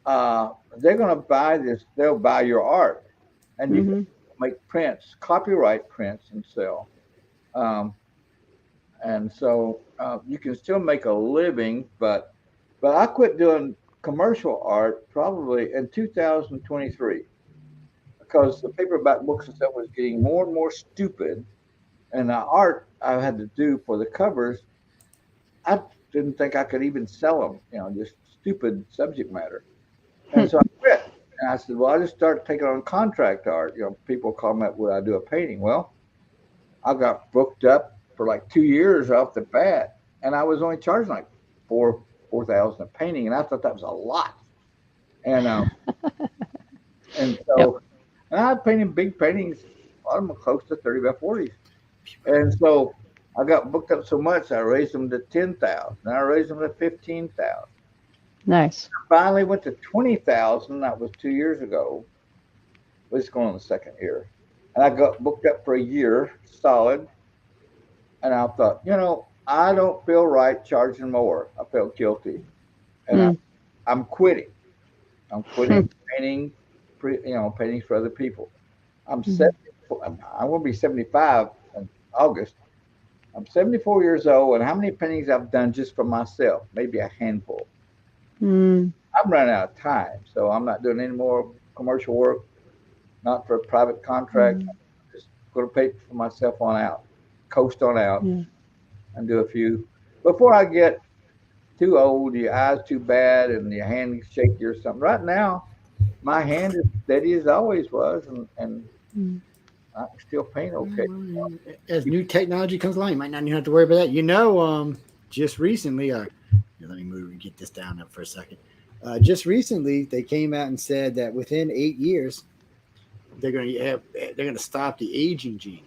they're going to buy this. They'll buy your art, and you can make prints, copyright prints, and sell. And so you can still make a living, but I quit doing commercial art probably in 2023 because the paperback books and stuff was getting more and more stupid, and the art I had to do for the covers, I didn't think I could even sell them. Just stupid subject matter. And so I quit. And I said, well, I just started taking on contract art. People call me up, would I do a painting? Well, I got booked up for like 2 years off the bat, and I was only charging like $4,000 a painting, and I thought that was a lot. And and so and I painted big paintings, a lot of them close to 30 by 40s. And so I got booked up so much, I raised them to 10,000. I raised them to 15,000. Nice. Finally went to 20,000. That was 2 years ago. It's going on the second year. And I got booked up for a year solid. And I thought, I don't feel right charging more. I felt guilty. And I'm quitting. I'm quitting painting, paintings for other people. I'm 74. I will be 75 in August. I'm 74 years old, and how many paintings I've done just for myself? Maybe a handful. I'm running out of time, so I'm not doing any more commercial work, not for a private contract. I'm just going to paint for myself on out, coast on out, and do a few. Before I get too old, your eyes too bad, and your hand shaky or something. Right now, my hand is steady as always was, and I can still paint okay. As new technology comes along, you might not even have to worry about that. Just recently, let me move and get this down up for a second. Just recently, they came out and said that within 8 years, they're going to stop the aging gene.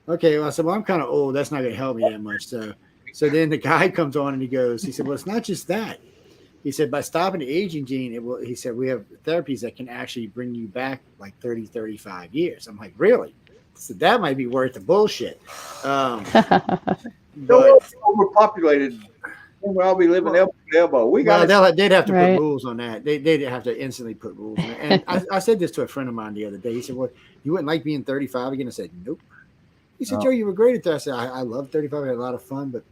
Okay, well, I said, well, I'm kind of old. That's not going to help me that much. So then the guy comes on and he said, well, it's not just that. He said, by stopping the aging gene, he said, we have therapies that can actually bring you back like 30, 35 years. I'm like, really? So that might be worth the bullshit. But overpopulated. I'll be living elbow to elbow. They'd have to put rules on that. They'd have to instantly put rules on it. And I said this to a friend of mine the other day. He said, well, you wouldn't like being 35 again? I said, nope. He said, Joe, you were great at that. I said, I love 35. I had a lot of fun. But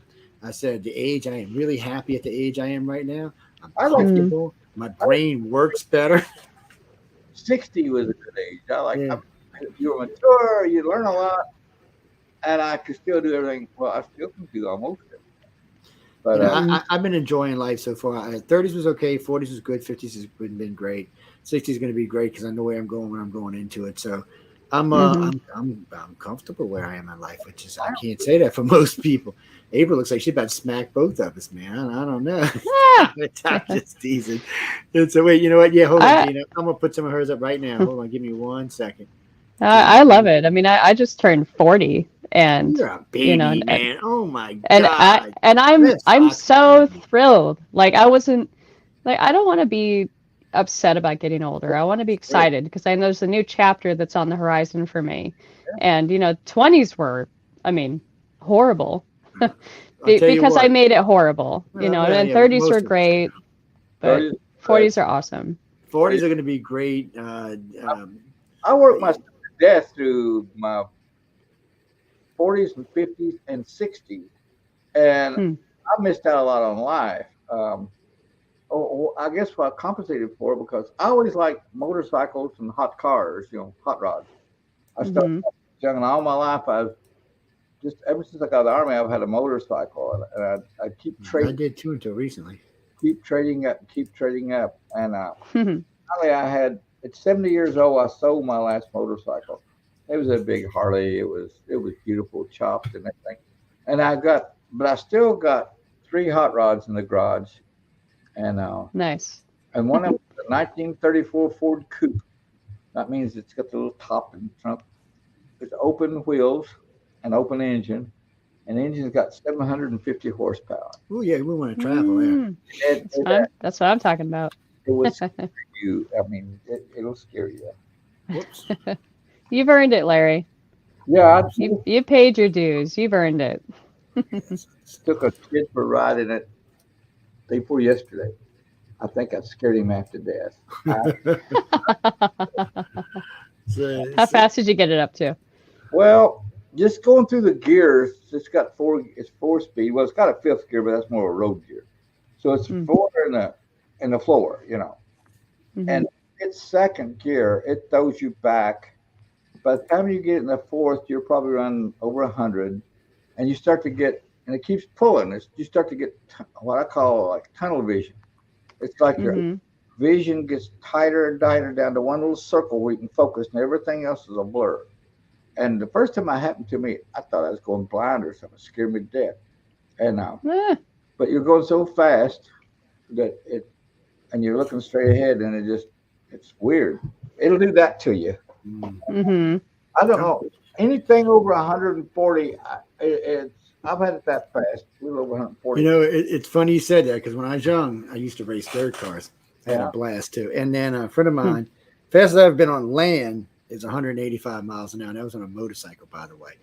I said, the age, I am really happy at the age I am right now. I'm comfortable. My brain works better. 60 was a good age. You were mature, you learn a lot, and I could still do everything. Well, I still can do almost everything. But I've been enjoying life so far. 30s was okay, 40s was good, 50s has been great. 60s is going to be great because I know where I'm going when I'm going into it. So I'm comfortable where I am in life, which is, I can't say that for most people. April looks like she's about to smack both of us, man. I don't know. I'm just teasing. So wait, you know what? Yeah, hold on, Gina. I'm gonna put some of hers up right now. Hold on, give me 1 second. I love it. I mean, I just turned 40, and you're a baby, man. Oh my god! And I'm so thrilled. Like I wasn't like I don't want to be upset about getting older. I want to be excited because I know there's a new chapter that's on the horizon for me. And 20s were, horrible. Because I made it horrible, and 30s were great, but 40s are awesome. 40s are going to be great. I worked myself to death through my 40s and 50s and 60s, and I missed out a lot on life. I guess what I compensated for because I always liked motorcycles and hot cars, hot rods. I started young, and all my life just ever since I got out of the Army, I've had a motorcycle, and I keep trading. I did too until recently. Keep trading up, and finally at 70 years old, I sold my last motorcycle. It was a big Harley. It was beautiful, chopped and everything. And I still got 3 hot rods in the garage, and nice. And one of them was a 1934 Ford Coupe. That means it's got the little top and trunk. It's open wheels. An open engine, and the engine's got 750 horsepower. Oh yeah, we want to travel there. That's what I'm talking about. It will scare you. It'll scare you. Whoops. You've earned it, Larry. Yeah, you paid your dues. You've earned it. Took a kid for a ride in it day before yesterday. I think I scared him half to death. How fast did you get it up to? Well, just going through the gears, it's 4 speed. Well, it's got a fifth gear, but that's more of a road gear. So it's four in the floor, And its second gear, it throws you back. By the time you get in the fourth, you're probably running over 100, and you start to get, and it keeps pulling. You start to get what I call like tunnel vision. It's like your vision gets tighter and tighter down to one little circle where you can focus, and everything else is a blur. And the first time it happened to me, I thought I was going blind or something. It scared me to death. And but you're going so fast that and you're looking straight ahead, and it's weird. It'll do that to you. I don't know. Anything over 140, I've had it that fast. A little over 140. It's funny you said that, because when I was young, I used to race dirt cars. I had a blast too. And then a friend of mine, fastest I've been on land is 185 miles an hour. That was on a motorcycle, by the way.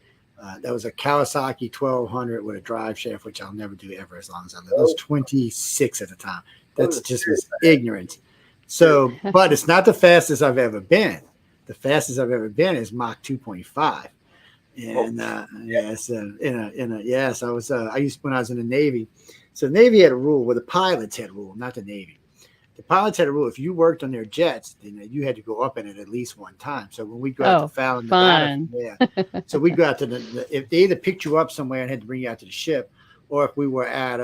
That was a Kawasaki 1200 with a drive shaft, which I'll never do ever as long as I live. I was 26 at the time. That's just was ignorant. So, but it's not the fastest I've ever been. The fastest I've ever been is Mach 2.5. And yes, I used when I was in the Navy. So the Navy had a rule, the pilots had a rule, not the Navy. The pilots had a rule: if you worked on their jets, then you had to go up in it at least one time. So when we go out to Fallon, Nevada, so we go out to if they either picked you up somewhere and had to bring you out to the ship, or if we were at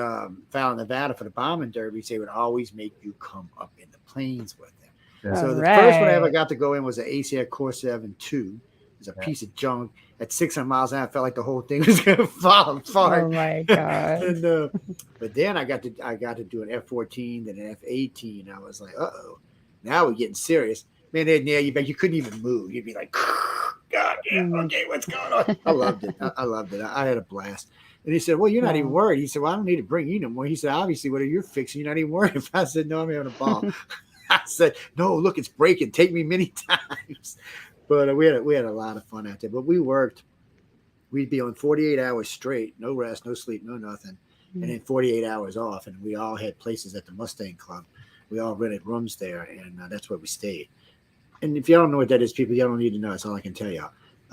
Fallon, Nevada for the bombing derbies, they would always make you come up in the planes with them. Yeah. So the first one I ever got to go in was an ACR Corsair 2. It was a piece of junk at 600 miles an hour. I felt like the whole thing was going to fall apart. Oh my god! And, but then I got to do an F-14 and an F-18. I was like, now we're getting serious. Man, they'd nail you back. You couldn't even move. You'd be like, God damn, okay, what's going on? I loved it. I loved it. I had a blast. And he said, well, you're not even worried. He said, well, I don't need to bring you no more. He said, obviously, whatever you're fixing, you're not even worried. I said, no, I'm having a ball. I said, no, look, it's breaking. Take me many times. But we had a lot of fun out there. But we worked. We'd be on 48 hours straight, no rest, no sleep, no nothing, and then 48 hours off. And we all had places at the Mustang Club. We all rented rooms there, and that's where we stayed. And if y'all don't know what that is, people, y'all don't need to know. That's all I can tell y'all.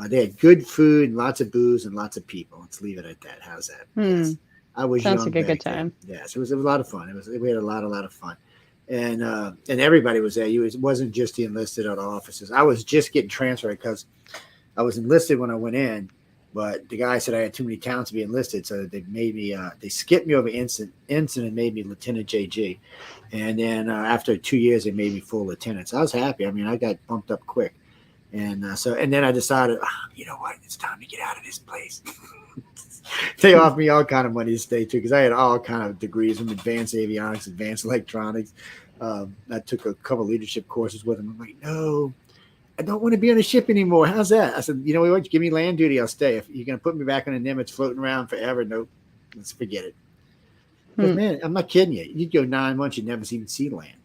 They had good food, and lots of booze, and lots of people. Let's leave it at that. How's that? Yes. I was Sounds young. like a good time. Yes, it was a lot of fun. We had a lot of fun. And everybody was there. It wasn't just the enlisted or the officers. I was just getting transferred because I was enlisted when I went in, but the guy said I had too many talents to be enlisted, so they made me. They skipped me over instant and made me Lieutenant JG, and then after 2 years they made me full lieutenant. So I was happy. I mean, I got bumped up quick, and then I decided, you know what, it's time to get out of this place. They offered me all kind of money to stay too, because I had all kind of degrees from advanced avionics, advanced electronics. I took a couple leadership courses with them. I'm like, no, I don't want to be on a ship anymore. How's that? I said, you know what? Give me land duty. I'll stay. If you're going to put me back on a Nimitz floating around forever, nope, let's forget it. But man, I'm not kidding you. You'd go 9 months, you'd never even see land.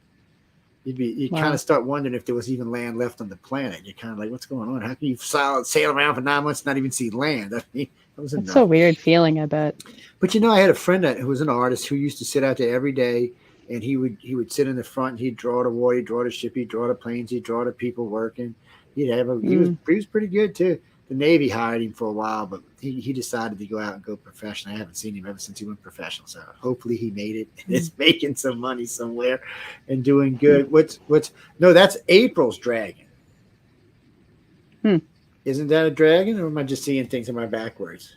You'd kind of start wondering if there was even land left on the planet. You're kind of like, what's going on? How can you sail around for 9 months and not even see land? I mean, it's a weird feeling, I bet. But I had a friend who was an artist who used to sit out there every day, and he would sit in the front. And he'd draw the water, he'd draw the ship, he'd draw the planes, he'd draw the people working. He was pretty good too. The Navy hired him for a while, but he decided to go out and go professional. I haven't seen him ever since he went professional. So hopefully he made it and is making some money somewhere and doing good. That's April's dragon. Isn't that a dragon, or am I just seeing things in my backwards?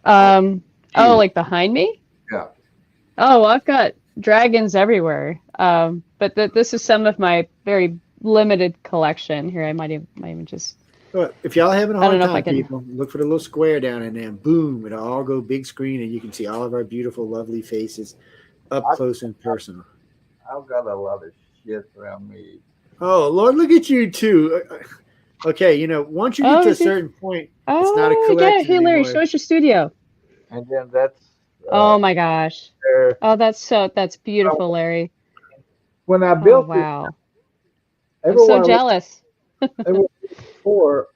Like behind me? Yeah. Oh, I've got dragons everywhere. But this is some of my very limited collection here. I might even just. Well, if y'all having a hard time, people, look for the little square down in there. Boom! It'll all go big screen, and you can see all of our beautiful, lovely faces up close and personal. I've got a lot of shit around me. Oh Lord, look at you too. Okay, once you get to a certain point, it's not a collection. Hey, Larry, show us your studio. And then that's. Oh my gosh! Oh, that's beautiful, Larry. When I built wow. I'm so jealous. Before,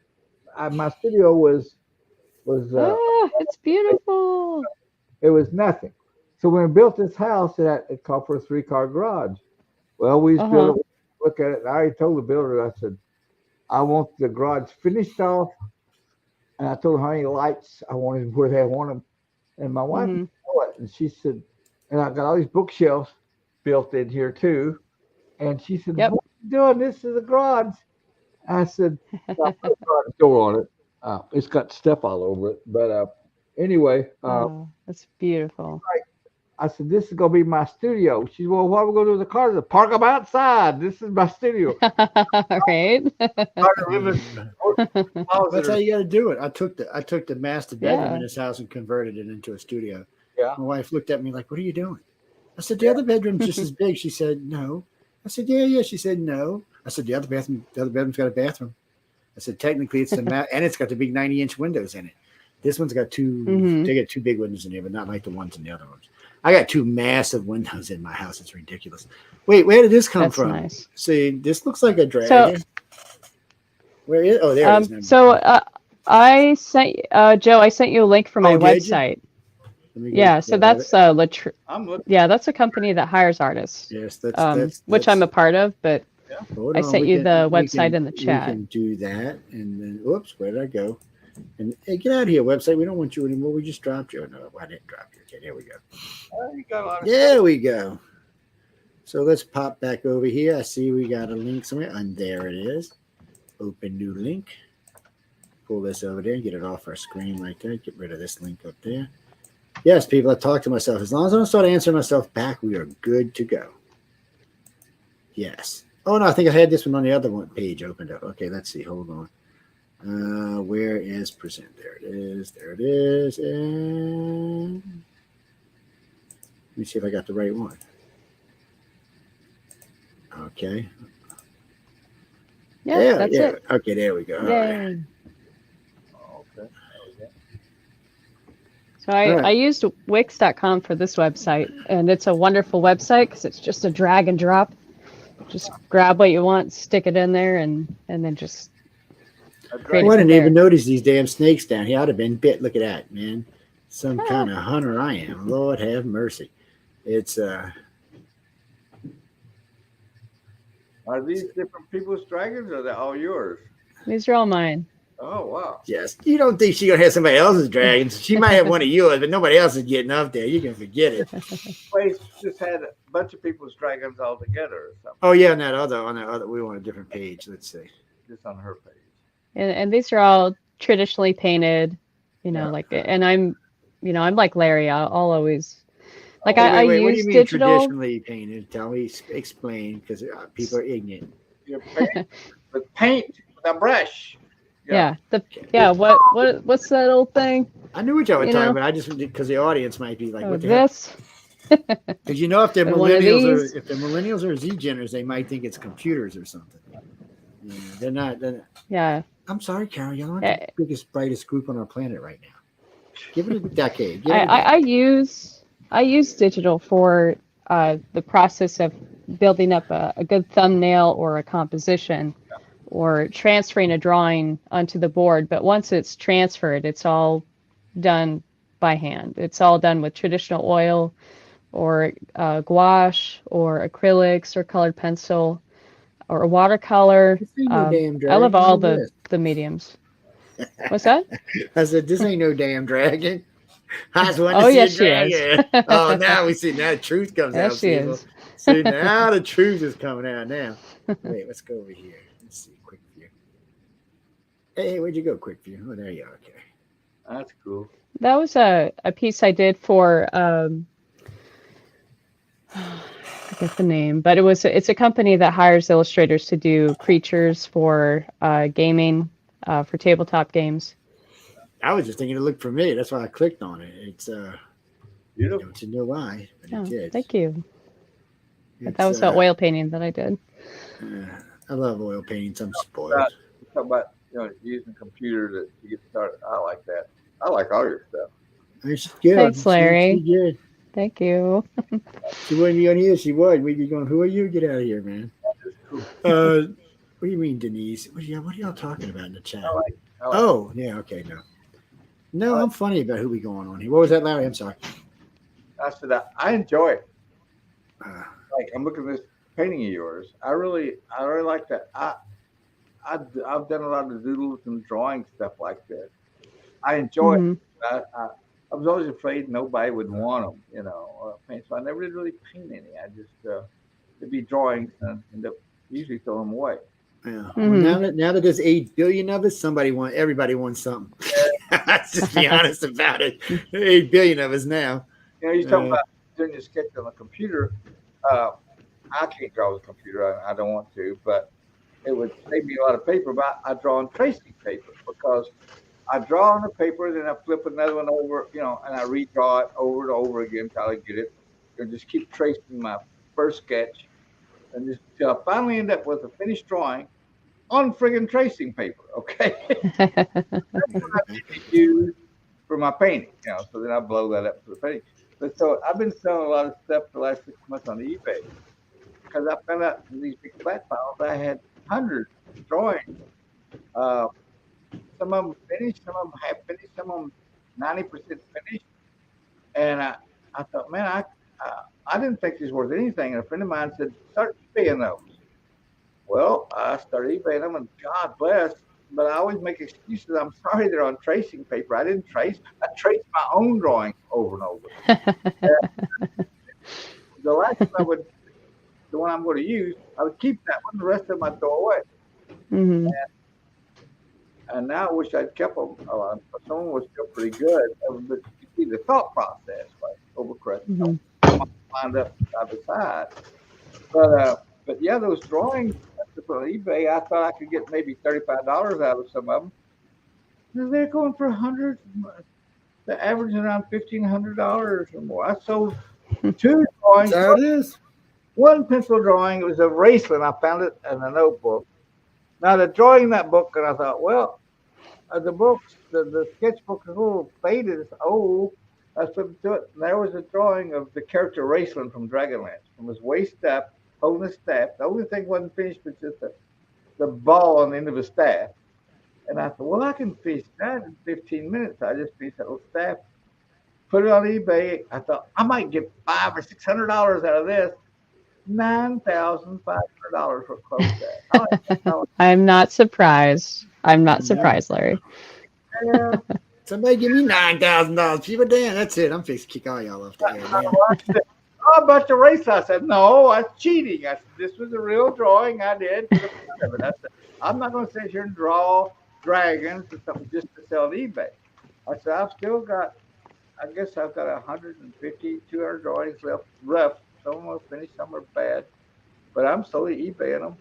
my studio was was it's beautiful. it was nothing. So when we built this house, it called for a 3-car garage. Well, we just built it. Look at it. And I already told the builder, I said, I want the garage finished off. And I told her how many lights I wanted, where they want them. And my wife didn't know it. And she said, and I got all these bookshelves built in here too. And she said, Yep. what are you doing? This is a garage. I said, I put a garage door on it. It's got stuff all over it. But anyway. That's beautiful. I said, this is going to be my studio. She said, well, what are we going to do with the cars? Park them outside. This is my studio. Right. That's how you got to do it. I took the master bedroom in this house and converted it into a studio. Yeah. My wife looked at me like, what are you doing? I said, the other bedroom's just as big. She said, no. I said, yeah. She said, no. I said, the other bedroom's got a bathroom. I said, technically it's and it's got the big 90-inch windows in it. This one's got two, they got 2 big windows in there, but not like the ones in the other ones. I got 2 massive windows in my house. It's ridiculous. Wait, where did this come from? Nice. See, this looks like a dragon. Where is? Oh, there it is. So I sent Joe. I sent you a link for my website. Yeah, so that's that's a company that hires artists. Yes, that's which I'm a part of. But I sent you the website in the chat. We can do that, and then oops, where did I go? And hey, get out of here, website. We don't want you anymore. We just dropped you. No, I didn't drop you. Okay, there we go. There we go. So let's pop back over here. I see we got a link somewhere, and there it is. Open new link. Pull this over there and get it off our screen right there. Get rid of this link up there. Yes, people, I talk to myself. As long as I don't start answering myself back, we are good to go. Yes. Oh, no, I think I had this one on the other one page opened up. Okay, let's see. Hold on. Where is present? There it is. There it is. And let me see if I got the right one. Okay. Yeah, that's it. Okay, there we go. All right. Okay. So I used Wix.com for this website, and it's a wonderful website because it's just a drag and drop. Just grab what you want, stick it in there, and then just create it. I didn't even notice these damn snakes down here. I'd have been bit. Look at that, man. Some kind of hunter I am. Lord have mercy. It's Are these different people's dragons, or are they all yours? These are all mine. Oh, wow. Yes. You don't think she's going to have somebody else's dragons. She might have one of yours, but nobody else is getting up there. You can forget it. Well, just had a bunch of people's dragons all together or something. Oh, yeah, on that other, we want a different page. Let's see. Just on her page. And these are all traditionally painted, and I'm like Larry. I'll always, I what use do you mean digital. Traditionally painted? Tell me, explain, because people are ignorant. You paint with paint with a brush. What's that old thing? I knew what y'all were talking about. I just because the audience might be like, what the this? Because if they're millennials or Z-Geners, they might think it's computers or something. Yeah, they're not. Yeah. I'm sorry, Carol. Y'all aren't the biggest, brightest group on our planet right now. Give it a decade. I use digital for the process of building up a good thumbnail or a composition, or transferring a drawing onto the board. But once it's transferred, it's all done by hand. It's all done with traditional oil or gouache or acrylics or colored pencil or watercolor. I love all the mediums. What's that? I said, this ain't no damn dragon. I just want to see yes, a dragon. she is. Oh, now we see. Now the truth comes out. Yes, she is. See, now the truth is coming out now. Wait, let's go over here. Let's see. Quick view. Hey, where'd you go, quick view? Oh, there you are. Okay. That's cool. That was a piece I did for I forget the name, but it's a company that hires illustrators to do creatures for gaming, for tabletop games. I was just thinking it looked familiar. That's why I clicked on it. It's beautiful. Don't you know why? But it did. Thank you. That was an oil painting that I did. I love oil paintings. I'm spoiled. Talk about using computers to get started. I like that. I like all your stuff. It's good. Thanks, Larry. She's good. Thank you. She wouldn't be on here. She would. We'd be going, who are you? Get out of here, man. Cool. What do you mean, Denise? What are y'all talking about in the chat? I like oh, yeah. Okay, no. No, I'm funny about who we going on here. What was that, Larry? I'm sorry. I said, I enjoy it. Uh, Like, I'm looking at this painting of yours. I really like that. I've done a lot of doodles and drawing stuff like this. I enjoy it. I was always afraid nobody would want them, you know, paint. So I never did really paint any. I just it'd be drawings and end up usually throw them away. Yeah. Well, now that there's 8 billion of us, everybody wants something. Let's just be honest about it. 8 billion of us now. You know, you're talking about doing your sketch on a computer. I can't draw with a computer. I don't want to, but it would save me a lot of paper. But I draw on tracing paper because I draw on the paper, then I flip another one over, you know, and I redraw it over and over again until I get it. And just keep tracing my first sketch, and just till I finally end up with a finished drawing on friggin' tracing paper. Okay, that's what I use for my painting, you know. So then I blow that up for the painting. But so I've been selling a lot of stuff the last 6 months on eBay because I found out in these big flat files I had hundreds of drawings. Some of them finished, some of them half finished, some of them 90% finished. And I thought, man, I didn't think these were worth anything. And a friend of mine said, start eBaying those. Well, I started eBaying them, and God bless. But I always make excuses. I'm sorry they're on tracing paper. I didn't trace. I traced my own drawings over and over. The last one the one I'm going to use, I would keep that one. The rest of them I'd throw away. And now I wish I'd kept them. Some of them was still pretty good. But you see the thought process, like overcorrect, lined up side by side. But yeah, those drawings I put on eBay, I thought I could get maybe $35 out of some of them. And they're going for $100. The average is around $1,500 or more. I sold 2 drawings. There it is. One pencil drawing. It was a Raceland. I found it in a notebook. Now the drawing in that book, and I thought, well, the books, the sketchbook is a little faded. It's old. I flipped to it, and there was a drawing of the character Raceland from Dragonlance, from his waist up, holding his staff. The only thing wasn't finished was just the ball on the end of his staff. And I thought, well, I can finish that in 15 minutes. I just finished that little staff, put it on eBay. I thought I might get $500 or $600 out of this. $9,500 for close that. I'm not surprised. I'm not surprised, Larry. Somebody give me $9,000. People, damn, that's it. I'm fixing to kick all y'all off the air. Oh, a bunch of race. I said, no, that's cheating. I said, this was a real drawing I did. I said, I'm not going to sit here and draw dragons or something just to sell on eBay. I said, I've still got, I guess I've got 150, 200 drawings left rough. Some of them are finished, some are bad. But I'm slowly eBaying them.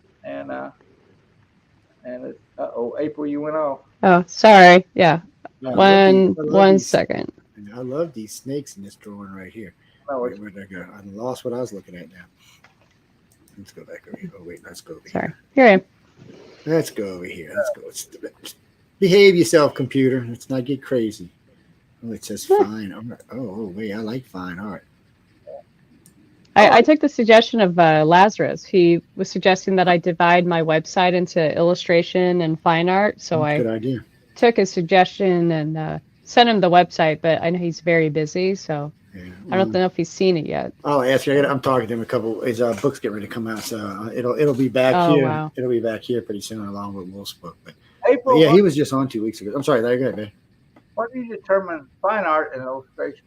And it's, April, you went off. Oh, sorry. Yeah. No, One second. I love these snakes in this drawing right here. Wait, where'd I go? I lost what I was looking at now. Let's go back over here. Oh, wait, let's go over here. Here I am. Let's go over here. Let's go. Behave yourself, computer. Let's not get crazy. Oh, it says fine art. Oh, wait, I like fine art. I took the suggestion of Lazarus. He was suggesting that I divide my website into illustration and fine art. So Good idea. Took his suggestion and sent him the website, but I know he's very busy, so I don't know if he's seen it yet. I'll ask you. I'm talking to him a couple. His books get ready to come out, so it'll be back here. Wow. It'll be back here pretty soon, along with Wolf's book. But April, yeah, he was just on 2 weeks ago. I'm sorry, Larry. Go ahead, man. What do you determine fine art and illustration?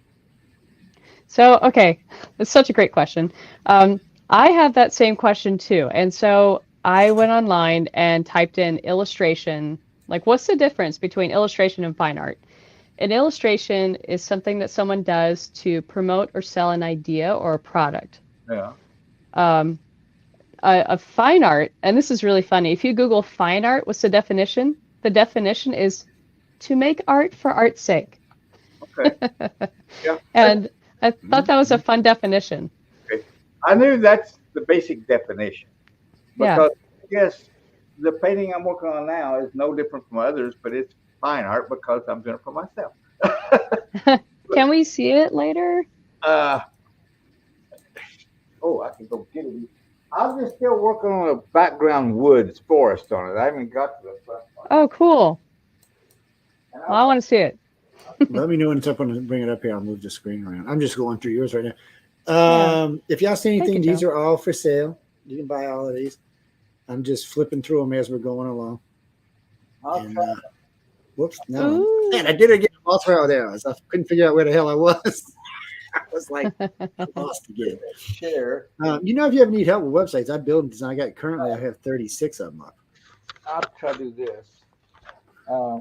So, okay, it's such a great question. I have that same question too, and so I went online and typed in illustration. Like, what's the difference between illustration and fine art? An illustration is something that someone does to promote or sell an idea or a product. Yeah. A fine art, and this is really funny. If you Google fine art, what's the definition? The definition is to make art for art's sake. Okay. Yeah. And I thought that was a fun definition. Okay. I knew that's the basic definition. Because, yes, the painting I'm working on now is no different from others, but it's fine art because I'm doing it for myself. Can we see it later? I can go get it. I'm just still working on a background woods forest on it. I haven't got to the front part. Oh, cool. Well, I want to see it. Let me know when it's up and bring it up here. I'll move the screen around. I'm just going through yours right now. If y'all see anything, these are all for sale. You can buy all of these. I'm just flipping through them as we're going along. And, whoops! No, man, I did it again. All throughout there. I couldn't figure out where the hell I was. I was like lost again. Share. If you ever need help with websites, I build and design. I have 36 of them up. I'll try to do this. I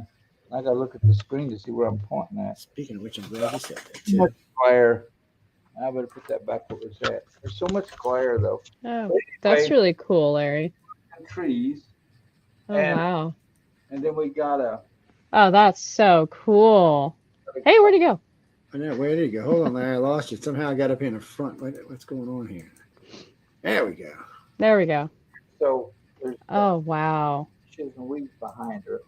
gotta look at the screen to see where I'm pointing at. Speaking of which, I'm glad you said that too. Much glare. I better put that back where it was at. There's so much glare though. Oh, that's really cool, Larry. And trees. Oh, wow. And then we got a. Oh, that's so cool. Hey, where'd he go? I know, where did you go? Hold on, Larry. I lost you. Somehow I got up in the front. What's going on here? There we go. There we go. So there's. Oh, wow. She's and weeds behind her.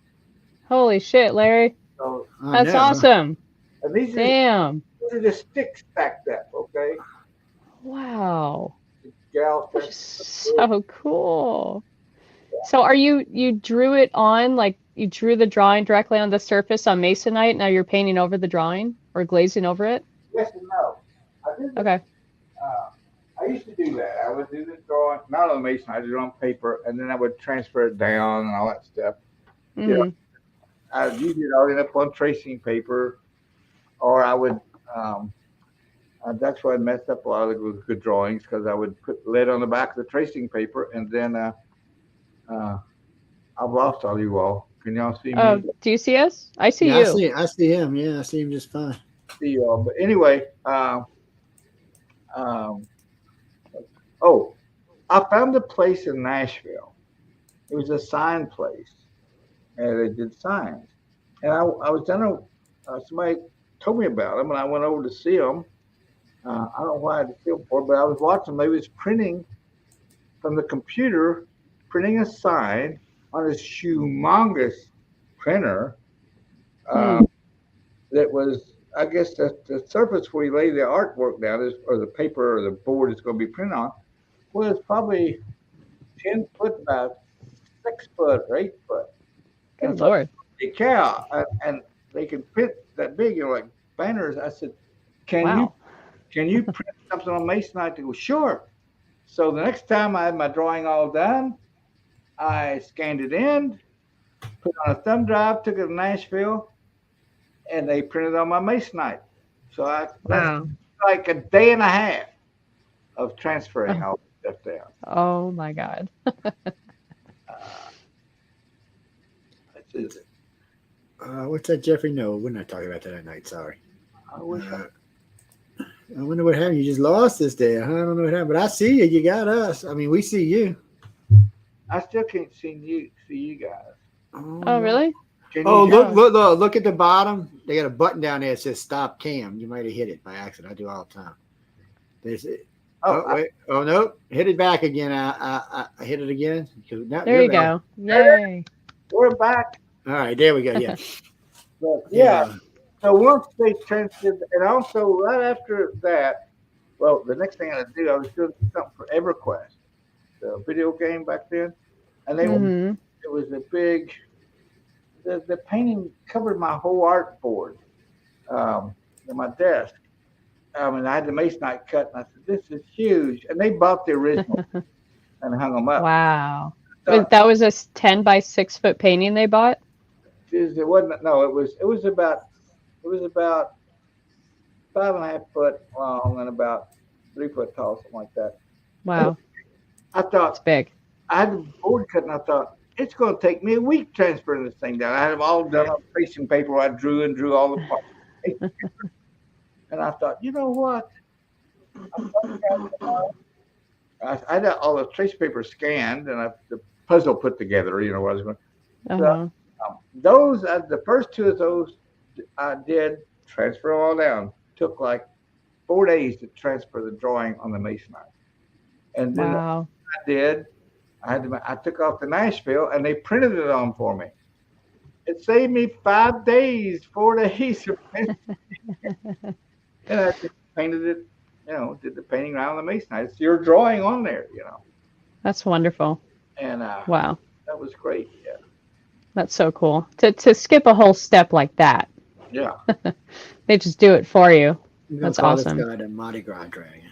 Holy shit, Larry. So, that's awesome. And these Damn. These are the sticks stacked up, okay? Wow. Gal, so cool. So you drew it on, like you drew the drawing directly on the surface on Masonite. Now you're painting over the drawing or glazing over it? Yes and no. I did okay. I used to do that. I would do the drawing, not on Masonite, I did it on paper, and then I would transfer it down and all that stuff. Mm-hmm. You know, I would usually end up on tracing paper, or I would. That's why I messed up a lot of the good drawings, because I would put lead on the back of the tracing paper, and then I've lost all you all. Can y'all see me? Oh, do you see us? I see you. I see him. Yeah, I see him just fine. See y'all. But anyway, I found a place in Nashville. It was a sign place, and they did signs. And I was down there, somebody told me about them, and I went over to see them. I don't know why I had to see them for, but I was watching them. They was printing from the computer, printing a sign on this humongous printer that was, I guess, the surface where you lay the artwork down, or the paper or the board is going to be printed on, was probably 10 foot by 6 foot or 8 foot. Good Lord. Holy cow. And they can print that big, like banners. I said, can you print something on Masonite? They go, sure. So the next time I had my drawing all done, I scanned it in, put it on a thumb drive, took it to Nashville, and they printed on my Masonite. So that's like a day and a half of transferring all that stuff down. Oh my God. What's that, Jeffrey? No, we're not talking about that at night. Sorry. I wonder what happened. You just lost this day. I don't know what happened, but I see you. You got us. I mean, we see you. I still can't see you guys. Oh, really? Look at the bottom. They got a button down there that says "Stop Cam." You might have hit it by accident. I do all the time. Wait. Oh no! Hit it back again. I hit it again. There you go. Yay! We're back. All right, there we go. Yeah. But, yeah. So once they transferred, and also right after that, well, the next thing I had to do, I was doing something for EverQuest, the video game back then, and it was a big. The painting covered my whole artboard, in my desk. I mean, I had the Masonite cut, and I said, "This is huge." And they bought the original and hung them up. Wow! That was a 10 by 6 foot painting they bought. It wasn't. No, it was about 5.5 foot long and about 3 foot tall, something like that. Wow! I thought it's big. I had the board cut, and I thought it's going to take me a week transferring this thing down. I had them all done on tracing paper. Where I drew all the parts. And I thought, you know what? I had all the trace paper scanned and the puzzle put together. You know what I was going. So, those the first two of those I did transfer all down. Took like 4 days to transfer the drawing on the Masonite, and then I took off to Nashville and they printed it on for me. It saved me 5 days, 4 days. And I just painted it, did the painting around the Masonite. It's your drawing on there, That's wonderful. And wow, that was great. Yeah, that's so cool to skip a whole step like that. Yeah. They just do it for you. We're gonna That's call awesome. this guy the Mardi Gras dragon.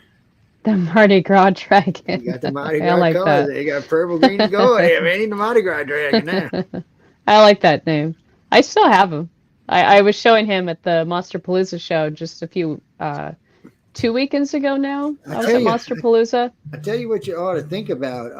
The Mardi Gras dragon. You got the Mardi I Gras like colors. that. You got purple, green, and gold. Hey, man, he's the Mardi Gras dragon now. I like that name. I still have him. I was showing him at the Monsterpalooza show just a few 2 weekends ago now. I was at Monsterpalooza. I tell you what you ought to think about.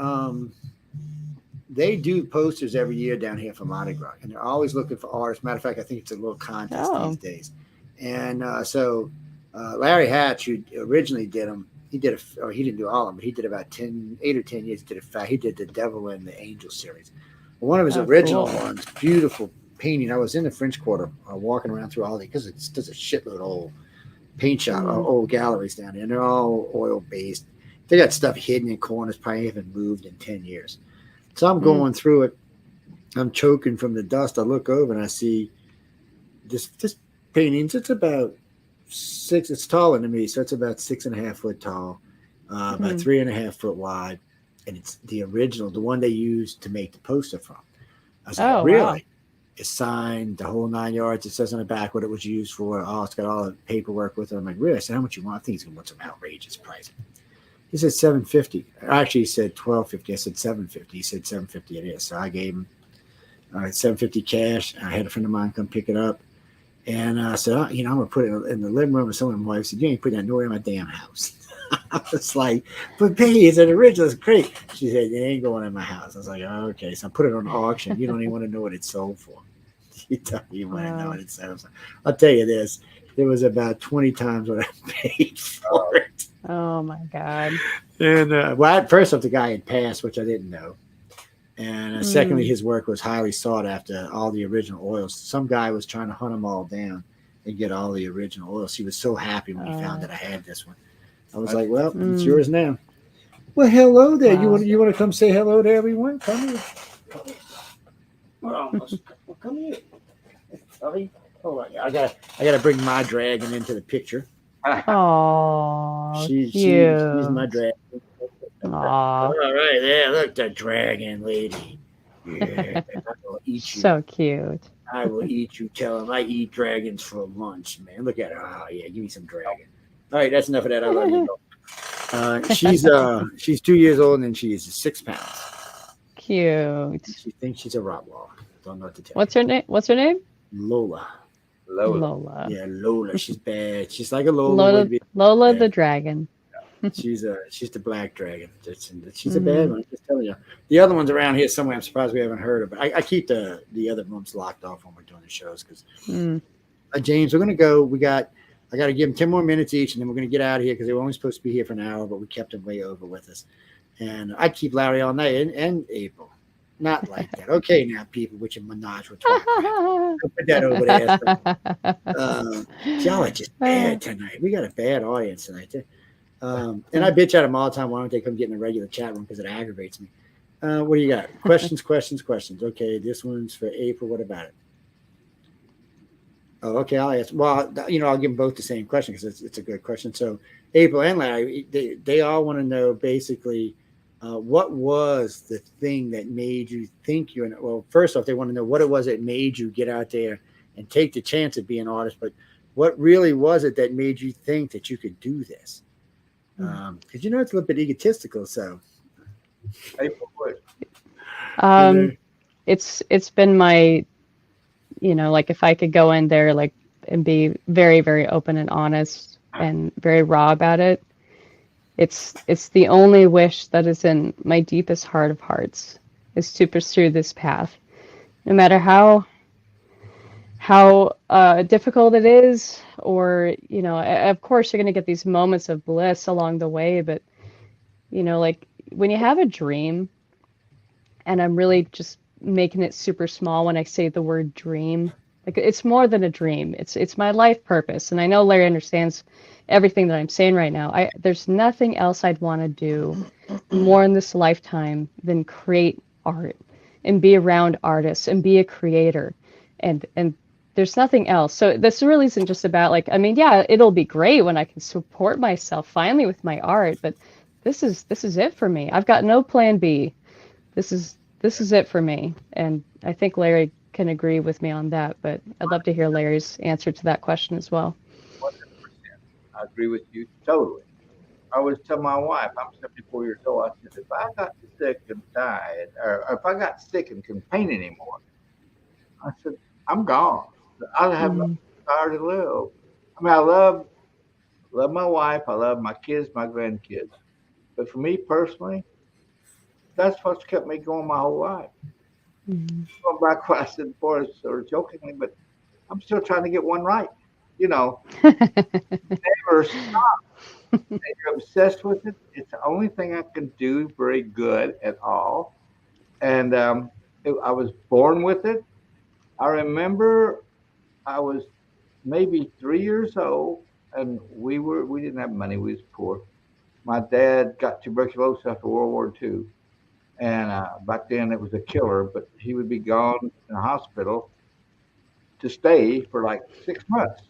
They do posters every year down here for Mardi Gras, and they're always looking for artists. Matter of fact, I think it's a little contest these days. And so Larry Hatch, who originally did them, he didn't do all of them, but he did about 8 or 10 years. He did the Devil and the Angel series. One of his original ones, beautiful painting. I was in the French Quarter walking around through all the, because it's just a shitload of old paint shop, old galleries down there, and they're all oil based. They got stuff hidden in corners, probably haven't moved in 10 years. So I'm going through it. I'm choking from the dust. I look over and I see this painting. It's about 6. It's taller than me, so it's about 6.5 foot tall, about 3.5 foot wide, and it's the original, the one they used to make the poster from. I was like, really? Wow. It's signed, the whole 9 yards. It says on the back what it was used for. Oh, it's got all the paperwork with it. I'm like, really? I said, how much you want? I think he's gonna want some outrageous price. He said $750. Actually, he said $1,250. I said $750. He said $750 it is. So I gave him $750 cash. I had a friend of mine come pick it up. And I said, I'm going to put it in the living room. And someone, my wife said, you ain't putting that nowhere in my damn house. I was like, but baby, it's an original. It's great. She said, it ain't going in my house. I was like, oh, okay. So I put it on auction. You don't even want to know what it sold for. You want to know what it sells. I'll tell you this. It was about 20 times what I paid for it. Oh my God. And at first off, the guy had passed, which I didn't know. And secondly, his work was highly sought after, all the original oils. Some guy was trying to hunt them all down and get all the original oils. He was so happy when he found that I had this one. I was like, well, it's yours now. Well, hello there. Wow. You want to come say hello to everyone? Come here. Well, come here. Oh, I gotta bring my dragon into the picture. Oh, she's my dragon. Aww. All right, there. Look, the dragon lady. Yeah, I will eat you. So cute. I will eat you. Tell him I eat dragons for lunch, man. Look at her. Oh yeah, give me some dragon. All right, that's enough of that. I love you. She's 2 years old and she is 6 pounds. Cute. She thinks she's a Rottweiler. Don't know what to tell. What's her name? What's her name? Lola. Yeah, Lola. She's bad. She's like a Lola. Lola the dragon. She's the black dragon. She's a bad one. I'm just telling you. The other ones around here somewhere. I'm surprised we haven't heard of. But I keep the other rooms locked off when we're doing the shows because James, we're gonna go. I got to give them 10 more minutes each, and then we're gonna get out of here because they were only supposed to be here for an hour, but we kept them way over with us. And I keep Larry all night and April. Not like that. Okay, now people with your menage with Don't put that over there. Y'all are just bad tonight. We got a bad audience tonight. And I bitch at them all the time. Why don't they come get in a regular chat room because it aggravates me? What do you got? Questions. Okay, this one's for April. What about it? Oh, okay. I'll ask. Well, I'll give them both the same question because it's a good question. So April and Larry, they all want to know basically what was the thing that made you think well, first off, they want to know what it was that made you get out there and take the chance of being an artist, but what really was it that made you think that you could do this? Because it's a little bit egotistical. So, it's been my, like if I could go in there and be very, very open and honest and very raw about it. It's the only wish that is in my deepest heart of hearts is to pursue this path, no matter how difficult it is, or of course you're going to get these moments of bliss along the way, but like when you have a dream, and I'm really just making it super small when I say the word dream, like it's more than a dream. It's my life purpose, and I know Larry understands everything that I'm saying right now. There's nothing else I'd want to do more in this lifetime than create art and be around artists and be a creator, and there's nothing else. So this really isn't just about it'll be great when I can support myself finally with my art, but this is it for me. I've got no plan B. This is it for me, and I think Larry can agree with me on that, but I'd love to hear Larry's answer to that question as well. 100%. I agree with you totally. I always tell my wife, I'm 74 years old, I said, if I got sick and died, or if I got sick and couldn't paint anymore, I said, I'm gone. I have no Mm-hmm. desire to live. I mean, I love my wife, I love my kids, my grandkids. But for me personally, that's what's kept me going my whole life. Going back to what I said before, sort of jokingly, but I'm still trying to get one right. You know, never stop. You're obsessed with it. It's the only thing I can do very good at all. And I was born with it. I remember I was maybe 3 years old, and we didn't have money. We was poor. My dad got tuberculosis after World War II, and back then it was a killer. But he would be gone in the hospital to stay for like 6 months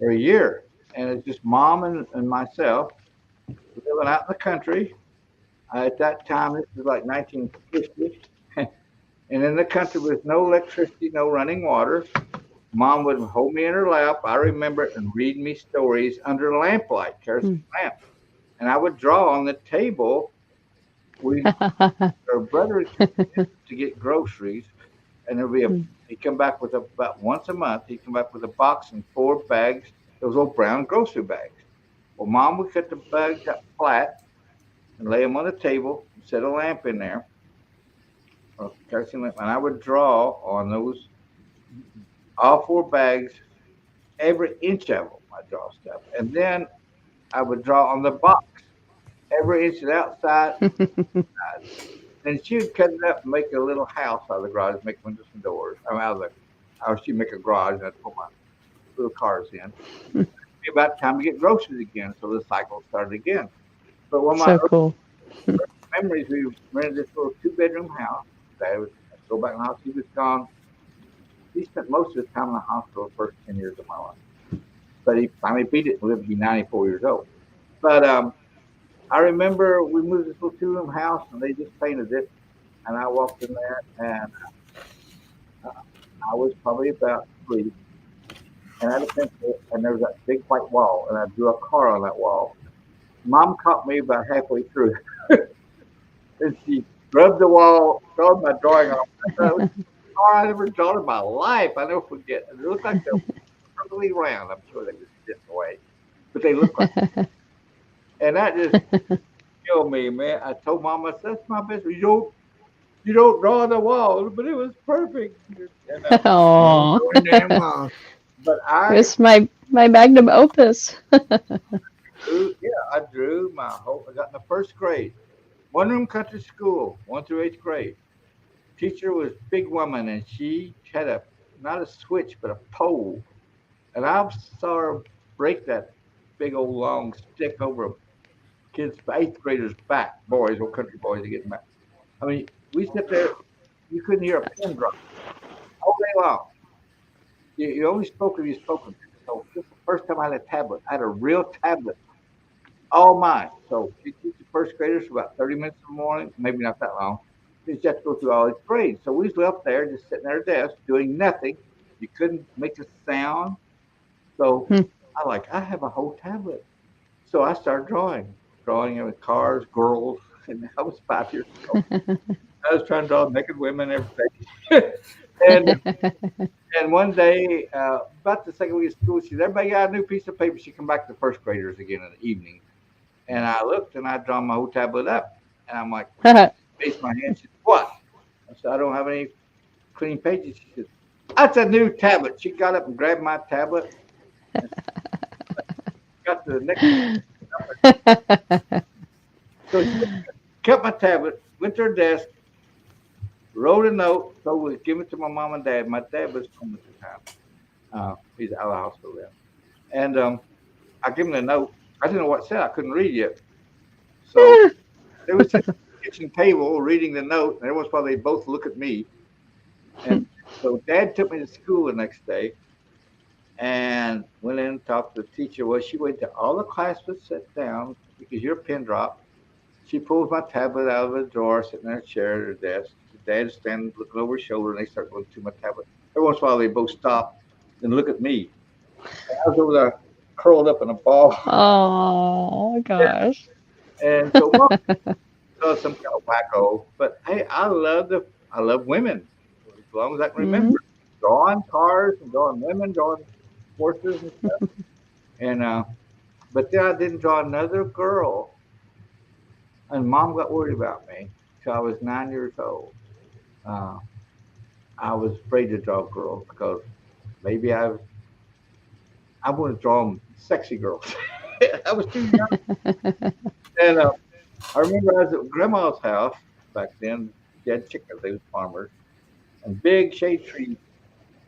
or a year, and it's just mom and myself living out in the country. At that time, this was like 1950, and in the country with no electricity, no running water. Mom would hold me in her lap. I remember it and read me stories under lamplight, kerosene lamp, and I would draw on the table. Her brother would come in to get groceries, and there'd be he'd come back with about once a month. He'd come back with a box and 4 bags, those old brown grocery bags. Well, Mom would cut the bags up flat and lay them on the table and set a lamp in there, or kerosene lamp, and I would draw on those all 4 bags, every inch of them. I draw stuff, and then I would draw on the box, every inch of the outside. And she would cut it up and make a little house out of the garage, make windows and doors. I mean, she'd make a garage and I'd put my little cars in. It'd be about time to get groceries again, so the cycle started again. But one of my cool. memories, we rented this little 2-bedroom house. I'd go back in the house. He was gone. He spent most of his time in the hospital the first 10 years of my life. But he finally beat it and lived to be 94 years old. But I remember we moved this little 2-room house and they just painted it. And I walked in there and I was probably about 3. And I had a pencil and there was that big white wall and I drew a car on that wall. Mom caught me about halfway through. And she rubbed the wall, throwing my drawing off. I never drawn in my life. I never forget. It looked like they were perfectly round. I'm sure they were different away. But they looked like and that just killed me, man. I told Mom, I said, that's my best. You don't draw on the wall, but it was perfect. And, Oh, but it's my magnum opus. I drew I got in the first grade. 1-room country school, 1 through 8th grade. Teacher was a big woman, and she had not a switch, but a pole. And I saw her break that big old long stick over a kid's 8th grader's back, boys, old country boys, to get them back. I mean, we sit there, you couldn't hear a pin drop all day long. You only spoke if you spoke. So this is the first time I had a tablet. I had a real tablet, all mine. So she teach the first graders for about 30 minutes in the morning, maybe not that long. You just have to go through all these grades. So we was up there just sitting at our desk doing nothing. You couldn't make a sound. So I have a whole tablet. So I started drawing with cars, girls, and I was 5 years old. I was trying to draw naked women every day. And one day, about the second week of school, she said, everybody got a new piece of paper. She come back to the first graders again in the evening. And I looked and I drawn my whole tablet up. And I'm like, raised my hand. She said, what? I said, I don't have any clean pages. She said, that's a new tablet. She got up and grabbed my tablet. Got to the next. So she kept my tablet, went to her desk, wrote a note, so we give it to my mom and dad. My dad was home at the time. He's out of the hospital then. And I give him the note. I didn't know what it said. I couldn't read yet. So they was at the kitchen table reading the note, and everyone's probably both look at me. And so Dad took me to school the next day and went in and talked to the teacher. Well, she waited till all the class was set down because you're a pin drop. She pulls my tablet out of the drawer, sitting in her chair at her desk. She said, Dad's standing looking over his shoulder, and they start going through my tablet. Every once in a while, they both stop and look at me. And I was over there curled up in a ball. Oh gosh. And so, Mom does some kind of wacko. But hey, I love women as long as I can remember. Drawing cars and drawing women, drawing horses and stuff. And but then I didn't draw another girl. And Mom got worried about me till I was 9 years old. I was afraid to draw girls because maybe I want to draw them sexy girls. I was too young. And I remember I was at Grandma's house back then. She had chickens. They were farmers. And big shade trees in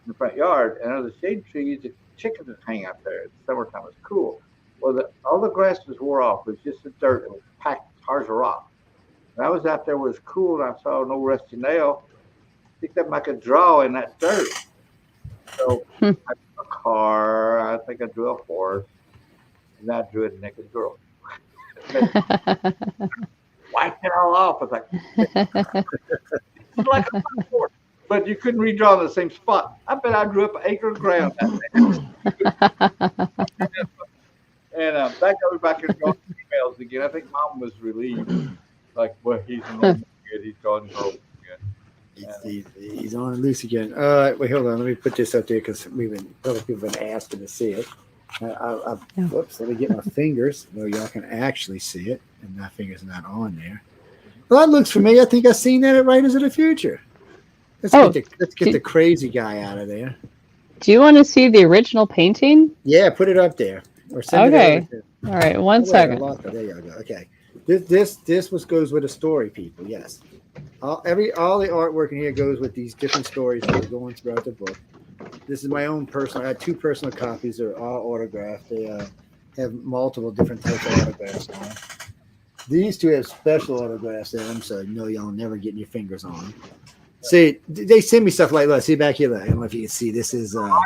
the front yard. And under the shade trees, the chickens would hang out there. In the summertime, it was cool. Well, all the grass was wore off. It was just the dirt. It was packed hard as a rock. And I was out there where it was cool, and I saw an old rusty nail. Picked up I could draw in that dirt. So I drew a car. I think I drew a horse. And I drew a naked girl. Wiped it all off. I was like, it's like a horse. But you couldn't redraw in the same spot. I bet I drew up an acre of ground that day. And back in drawing females again. I think Mom was relieved. Like, well, he's a normal kid. He's drawing girls again. He's on loose again. Wait, hold on. Let me put this up there because other people have been asking to see it. Whoops, let me get my fingers where y'all can actually see it. And my finger's not on there. Well, that looks familiar. I think I've seen that at Writers of the Future. Let's get the crazy guy out of there. Do you want to see the original painting? Yeah, put it up there. Or send it over All right, one second. There you go. Okay. This goes with a story, people. Yes. All the artwork in here goes with these different stories that are going throughout the book. This is my own personal. I had 2 personal copies. They're all autographed. They have multiple different types of autographs on them. These 2 have special autographs in them, so y'all never getting your fingers on them. See, they send me stuff like that. See back here. I don't know if you can see. This is the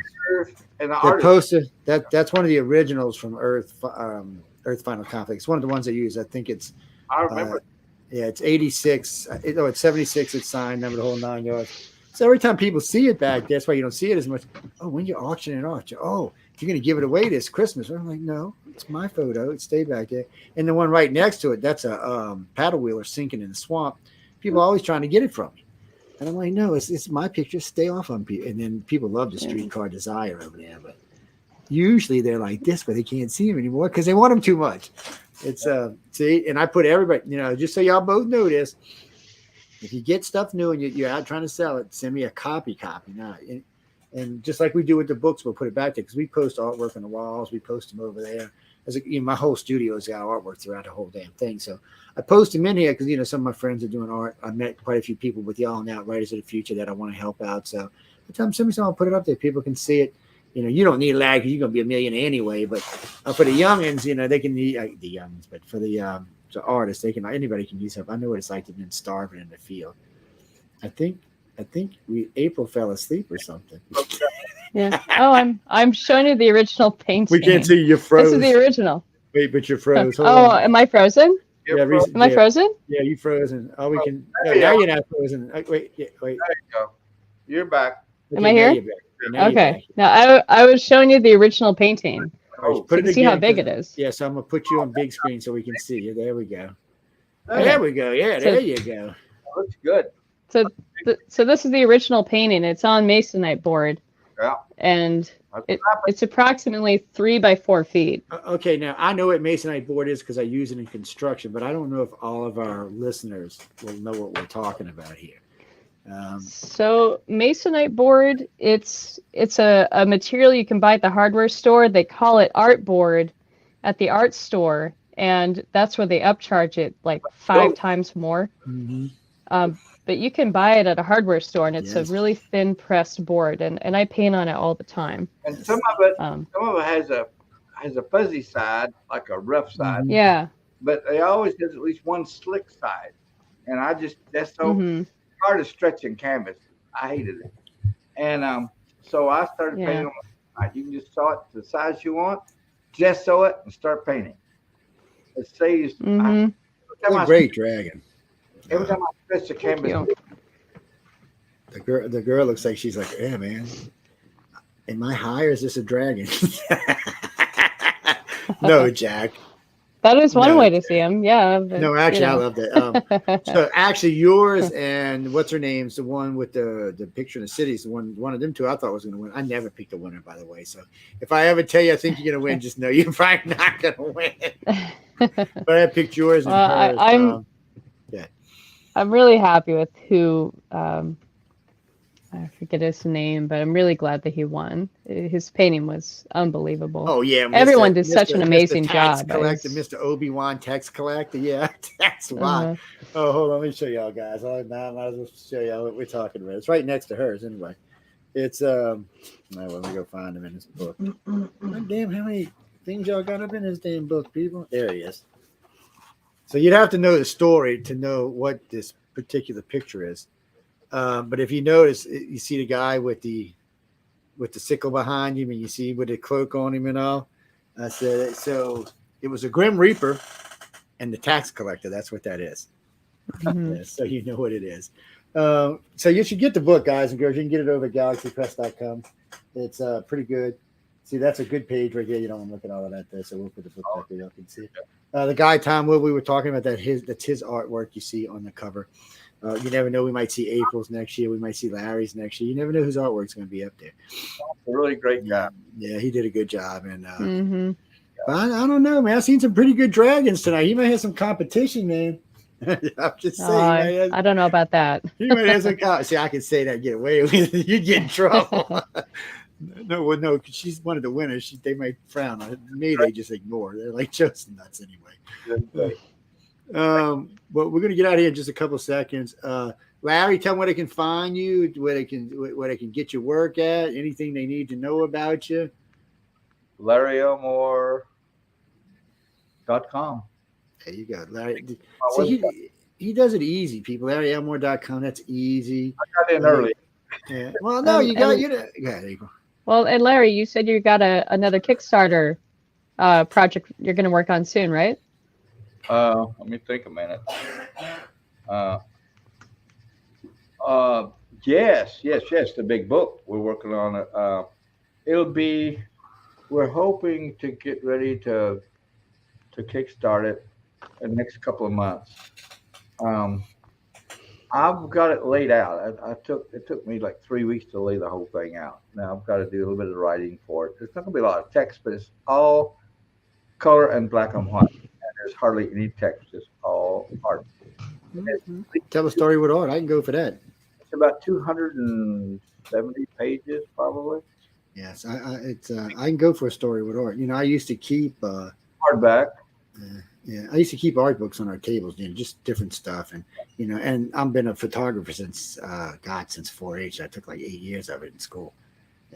poster. That's one of the originals from Earth Final Conflict. It's one of the ones I use. I think it's. I remember. Yeah, it's 86. It's 76. It's signed. Number the whole 9 yards. So every time people see it back, that's why you don't see it as much. Oh, when you're auctioning it off, you're going to give it away this Christmas. I'm like, no, it's my photo. It stayed back there. And the one right next to it, that's a paddle wheeler sinking in the swamp. People are always trying to get it from me. And I'm like, no, it's my picture. Stay off on people. And then people love the Streetcar Desire over there. But usually they're like this, but they can't see him anymore because they want him too much. It's see, and I put everybody, just so y'all both know this. If you get stuff new and you're out trying to sell it, send me a copy now. And just like we do with the books, we'll put it back there because we post artwork on the walls. We post them over there. My whole studio has got artwork throughout the whole damn thing. So I post them in here because, some of my friends are doing art. I met quite a few people with y'all now, Writers of the Future, that I want to help out. So I tell them, send me something, I'll put it up there. People can see it. You don't need a lag because you're going to be a millionaire anyway. But for the youngins, they can need the youngins. But for the artists, anybody can use help. I know what it's like to be starving in the field. I think April fell asleep or something. Yeah. Oh, I'm showing you the original painting. We can't see you froze. This is the original. Wait, but you're froze. Am I frozen? Yeah, am I frozen? Yeah, you frozen. Oh, we can. Now you're not frozen. Wait. There you go. You're back. Okay, am I here? Okay. Now I was showing you the original painting. So you can see how big it is. Yeah, so I'm gonna put you on big screen so we can see you. There we go. There we go. Yeah, there you go. Looks good. So this is the original painting. It's on masonite board. Yeah. And it's approximately 3 by 4 feet. Okay, now I know what masonite board is because I use it in construction, but I don't know if all of our listeners will know what we're talking about here. So masonite board, it's a material you can buy at the hardware store. They call it art board at the art store, and that's where they upcharge it like 5 times more. Mm-hmm. But you can buy it at a hardware store, and it's a really thin pressed board, and I paint on it all the time. And some of it has a fuzzy side, like a rough side. Yeah. But they always has at least one slick side, and that's so hard to stretch in canvas. I hated it, and so I started painting. You can just saw it to the size you want, just sew it and start painting. It saves. Great dragon. Every time I stretch the canvas, The girl looks like she's like, yeah, man. Am I high or is this a dragon? No, Jack. That is one No, way to see him. Yeah. But, no, actually, I loved it. So actually, yours and what's her name's the one with the picture in the cities. The one of them two I thought was going to win. I never picked a winner, by the way. So if I ever tell you I think you're going to win, just know you're probably not going to win. But I picked yours and hers. I'm really happy with who. I forget his name, but I'm really glad that he won. His painting was unbelievable. Oh yeah, everyone did such an amazing job. Mr. Obi-Wan tax collector, yeah, that's why. Oh, hold on, let me show y'all guys. I might as well show y'all what we're talking about. It's right next to hers anyway. It's let me go find him in this book. God damn, how many things y'all got up in this damn book, people? There he is. So you'd have to know the story to know what this particular picture is. But if you notice, you see the guy with the sickle behind him, and you see with the cloak on him and all. I said, so it was a Grim Reaper and the tax collector. That's what that is. Mm-hmm. Yeah, so you know what it is. So you should get the book, guys and girls. You can get it over at galaxypress.com. It's pretty good. See, that's a good page right here. You don't want to look at all of that there. So we'll put the book back there. You can see. The guy, Tom Wood, we were talking about that's his artwork you see on the cover. You never know. We might see April's next year. We might see Larry's next year. You never know whose artwork's going to be up there. A really great job. Yeah, he did a good job. And but I don't know, man. I've seen some pretty good dragons tonight. He might have some competition, man. I'm just saying. I don't know about that. He might have some. See, I can say that. Get away with it. You get in trouble. No, because she's one of the winners. They might frown on it. Me, they just ignore. They're like chosen nuts anyway. But we're gonna get out of here in just a couple of seconds. Larry, tell them where they can find you, where they can get your work at, anything they need to know about you. LarryElmore.com. There you go, Larry. See, he does it easy, people. LarryElmore.com. That's easy. I got in early. Yeah. Well, no, you got you. Yeah, there you go. Well, and Larry, you said you got another Kickstarter project you're going to work on soon, right? Let me think a minute. Yes, the big book. We're working on it. We're hoping to get ready to kickstart it in the next couple of months. I've got it laid out. It took me like 3 weeks to lay the whole thing out. Now I've got to do a little bit of writing for it. There's not going to be a lot of text, but it's all color and black and white. There's hardly any text. It's all art. Tell a story with art. I can go for that. It's about 270 pages, probably. Yes, I can go for a story with art. I used to keep hardback. I used to keep art books on our tables, just different stuff, and and I've been a photographer since 4-H. I took like 8 years of it in school.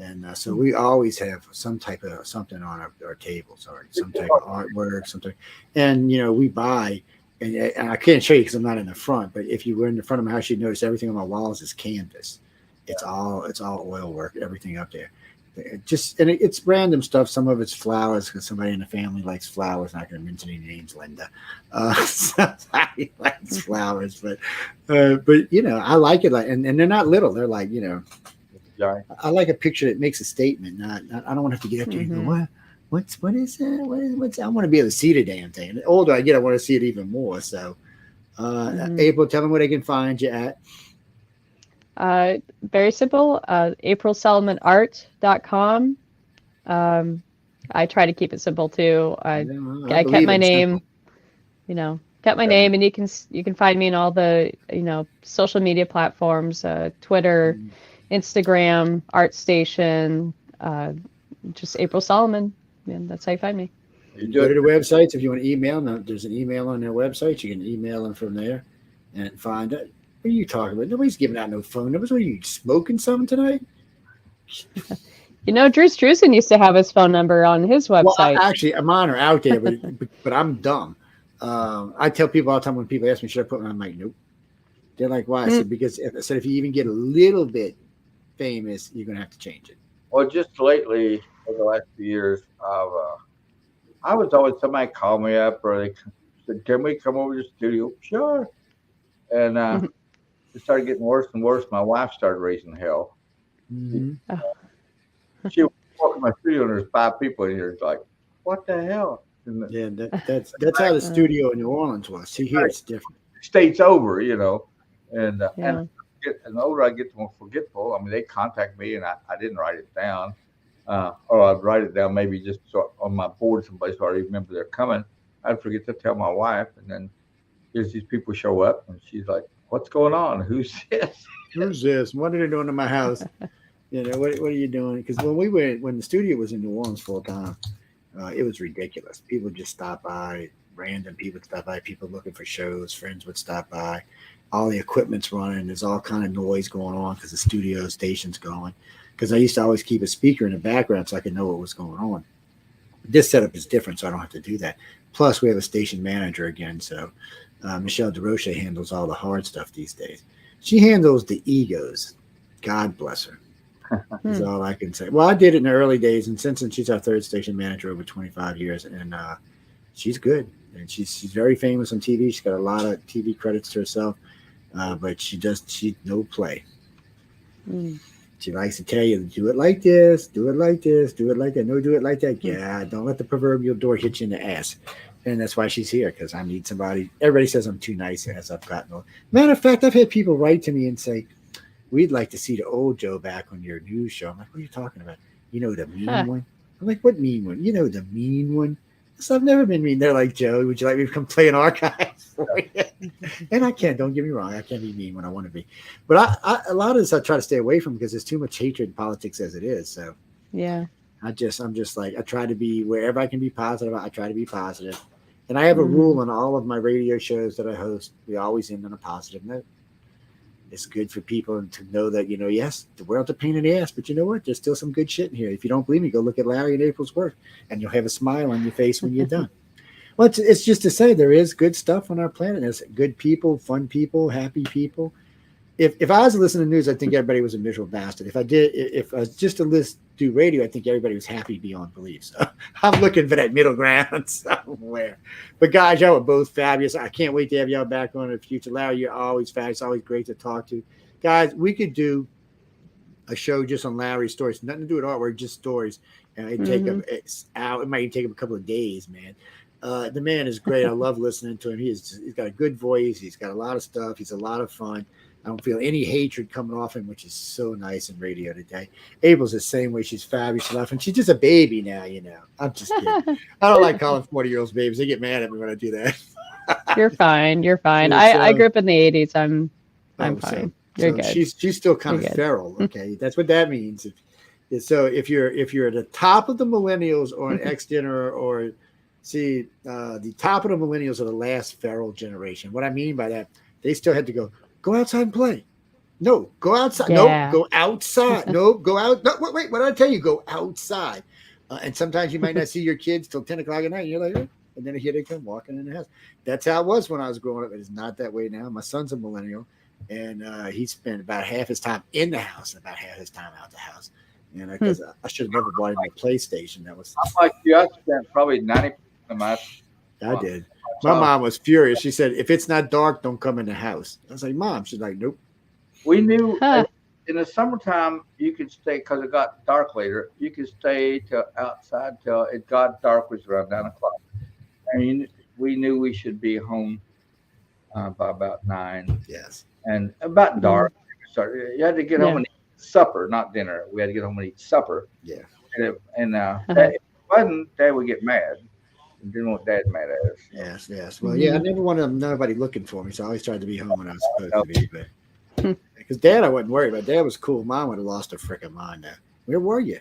And so we always have some type of something on our tables, or some type of artwork, something. And we buy, and I can't show you because I'm not in the front. But if you were in the front of my house, you'd notice everything on my walls is canvas. It's all oil work, everything up there. It's random stuff. Some of it's flowers because somebody in the family likes flowers. Not going to mention any names, Linda. Somebody likes flowers, but I like it. And they're not little. They're like I like a picture that makes a statement. Not I don't want to have to get up there and go, what is that? What's I want to be able to see the damn thing. And the older I get, I want to see it even more. So, April, tell them where they can find you at. Very simple. AprilSolomonArt.com. I try to keep it simple too. I kept my name. Kept my name, and you can find me in all the social media platforms, Twitter. Instagram, ArtStation, just April Solomon. And that's how you find me. You go to the websites if you want to email them. There's an email on their website. You can email them from there and find it. What are you talking about? Nobody's giving out no phone numbers. What are you smoking something tonight? Drew Struzan used to have his phone number on his website. Well, actually, mine are out there, but I'm dumb. I tell people all the time when people ask me, should I put mine? I'm like, nope. They're like, why? I said, because if you even get a little bit famous, you're gonna have to change it. Well, just lately, for the last few years, I was always somebody called me up or they said, "Can we come over to the studio?" Sure. And it started getting worse and worse. My wife started raising hell. Mm-hmm. She walked in my studio and there's 5 people in here. It's like, what the hell? And Yeah, that's how the studio in New Orleans was. See, here it's different. state's over, you know, and Yeah. and the older I get, the more forgetful. I mean, they contact me and I didn't write it down, or I'd write it down maybe just on my board someplace so I remember they're coming. I'd forget to tell my wife, and then there's these people show up, and she's like, "What's going on? Who's this? Who's this? What are they doing to my house? You know, what are you doing?" Because when the studio was in New Orleans full time, it was ridiculous. People just stop by, random people stop by, people looking for shows, friends would stop by. All the equipment's running. There's all kind of noise going on because the studio station's going. Because I used to always keep a speaker in the background so I could know what was going on. This setup is different, so I don't have to do that. Plus, we have a station manager again, so Michelle DeRoche handles all the hard stuff these days. She handles the egos. God bless her. Is all I can say. Well, I did it in the early days, and since then she's our 3rd station manager over 25 years, and she's good. And she's very famous on TV. She's got a lot of TV credits to herself, but she no play. She likes to tell you, do it like this, do it like this, do it like that. No, do it like that. Yeah, don't let the proverbial door hit you in the ass. And that's why she's here, because I need somebody. Everybody says I'm too nice as I've gotten old. Matter of fact, I've had people write to me and say, we'd like to see the old Joe back on your news show. I'm like, what are you talking about? You know, the mean one? I'm like, what mean one? You know, the mean one? So I've never been mean. They're like, Joe, would you like me to come play an archive for you? And I can, don't get me wrong. I can be mean when I want to be. But a lot of this I try to stay away from because there's too much hatred in politics as it is. So Yeah. I'm just like, I try to be, wherever I can be positive, I try to be positive. And I have a rule on all of my radio shows that I host. We always end on a positive note. It's good for people to know that, you know, yes, the world's a pain in the ass, but you know what? There's still some good shit in here. If you don't believe me, go look at Larry and April's work, and you'll have a smile on your face when you're done. Well, it's just to say there is good stuff on our planet. There's good people, fun people, happy people. If I was listening to news, I think everybody was a miserable bastard. If I was just to do radio, I think everybody was happy beyond belief. So I'm looking for that middle ground somewhere. But guys, y'all are both fabulous. I can't wait to have y'all back on in the future. Larry, you're always fabulous. Always great to talk to. Guys, we could do a show just on Larry's stories. Nothing to do with artwork, just stories. And it take him out. It might take him a couple of days, man. The man is great. I love listening to him. He's got a good voice. He's got a lot of stuff. He's a lot of fun. I don't feel any hatred coming off him, which is so nice in radio today. April's the same way. She's fabulous. And she's just a baby now, you know. I'm just kidding. I don't like calling 40-year-olds babies. They get mad at me when I do that. You're fine. You're fine. I grew up in the 80s. I'm fine. You're good. She's still kind of feral. Okay, that's what that means. So if you're at the top of the millennials or an X-Gen or see the top of the millennials are the last feral generation. What I mean by that, they still had to go outside and play. No, go outside. Yeah. No, go outside. No, go out. No, wait, what did I tell you? Go outside. And sometimes you might not see your kids till 10 o'clock at night. And you're like, oh. And then here they come walking in the house. That's how it was when I was growing up. It's not that way now. My son's a millennial, and he spent about half his time in the house and about half his time out the house. And because I should have never bought him a PlayStation. That was. I'm like you. I spent probably 90% of my. I did. My mom was furious. She said, if it's not dark, don't come in the house. I was like, Mom. She's like, nope. We knew in the summertime you could stay because it got dark later. You could stay till outside till it got dark, was around 9 o'clock. I mean, we knew we should be home by about 9. Yes. And about dark. You had to get home and eat supper, not dinner. We had to get home and eat supper. Yeah. And if it wasn't, Dad would get mad. Didn't want Dad mad at us. Yes. Well, I never wanted nobody looking for me, so I always tried to be home when I was supposed to be. But because Dad, I wasn't worried about. Dad was cool. Mom would have lost her freaking mind now. Where were you?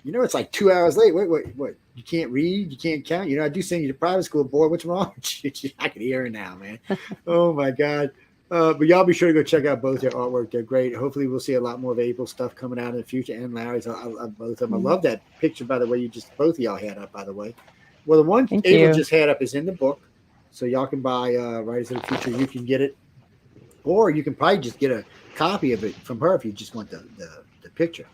You know, it's like 2 hours late. Wait, what? You can't read? You can't count? You know, I do send you to private school, boy. What's wrong with you? I can hear her now, man. Oh, my God. But y'all be sure to go check out both their artwork. They're great. Hopefully we'll see a lot more of April stuff coming out in the future, and Larry's. I both of them. I love that picture, by the way. Both of y'all had up, by the way. Well, the one April just had up is in the book, so y'all can buy Writers of the Future. You can get it, or you can probably just get a copy of it from her if you just want the picture.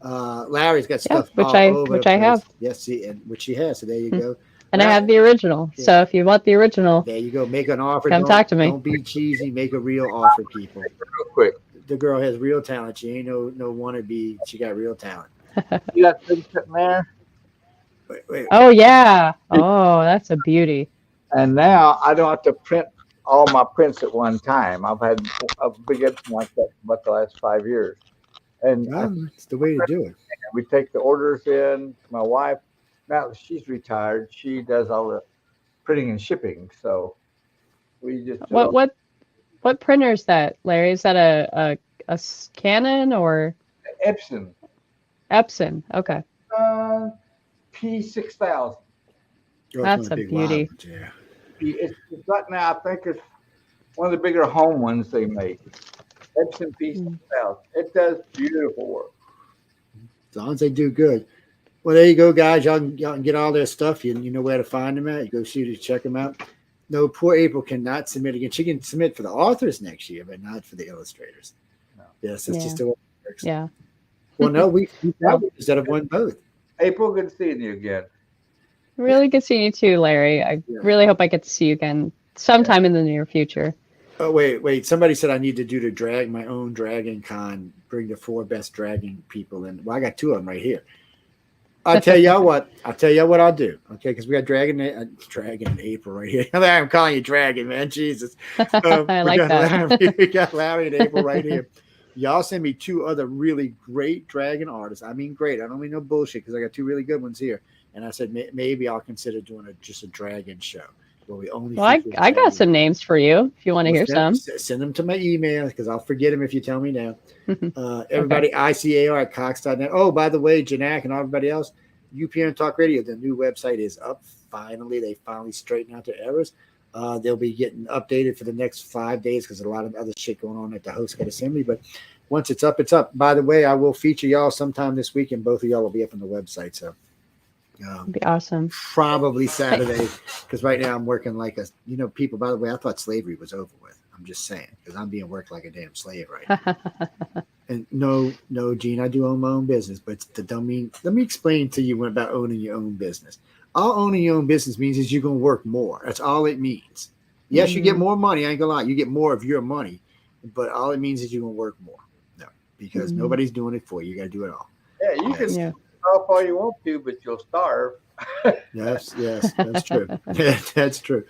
Larry's got stuff which I have. Yes, see, and which she has. So there you go. And I have the original. Yeah. So if you want the original, there you go. Make an offer. Come talk to me. Don't be cheesy. Make a real offer, people. quick. The girl has real talent. She ain't no wannabe. She got real talent. You got things sitting there? Wait. Oh yeah. Oh, that's a beauty. And now I don't have to print all my prints at one time. I've had a big Epson like that for about the last 5 years. And It's the way to do it. we take the orders in. My wife, now that she's retired, she does all the printing and shipping. So we just do What printer is that, Larry? Is that a Canon or Epson Epson? Okay. P6000. That's a beauty. Yeah. It's right now, I think it's one of the bigger home ones they make. Epson P6000. It does beautiful work. As long as they do good. Well, there you go, guys. Y'all can get all their stuff. You know where to find them at. You go see to check them out. No, poor April cannot submit again. She can submit for the authors next year, but not for the illustrators. No. Yes, that's just the way it works. Yeah. Well, no, we instead of one both. April, good seeing you again. Really good seeing you too, Larry. I really hope I get to see you again sometime in the near future. Oh, wait. Somebody said I need to do my own Dragon Con, bring the 4 best dragon people in. Well, I got 2 of them right here. I'll tell y'all what I'll do. Okay, because we got Dragon in April right here. I'm calling you Dragon, man. Jesus. I like that. We got Larry and April right here. Y'all send me 2 other really great dragon artists. I mean, great. I don't mean no bullshit because I got 2 really good ones here. And I said maybe I'll consider doing just a dragon show where we only. Well, I got some names for you if you want to hear some. Send them to my email because I'll forget them if you tell me now. Everybody, ICAR at Cox.net. Oh, by the way, Janak and everybody else, UPN Talk Radio, the new website is up. Finally, they straightened out their errors. They'll be getting updated for the next 5 days because a lot of other shit going on at the Host Cut Assembly. But once it's up, it's up. By the way, I will feature y'all sometime this week, and both of y'all will be up on the website. So. That'd be awesome. Probably Saturday, because right now I'm working like people. By the way, I thought slavery was over with. I'm just saying because I'm being worked like a damn slave right now. And no, Gene, I do own my own business, but let me explain to you about owning your own business. All owning your own business means is you're gonna work more. That's all it means. Yes, you get more money. I ain't gonna lie, you get more of your money, but all it means is you're gonna work more. No, because nobody's doing it for you. You got to do it all. Yeah, you can. Yeah. Off all you want to, but you'll starve. Yes, that's true. That's true.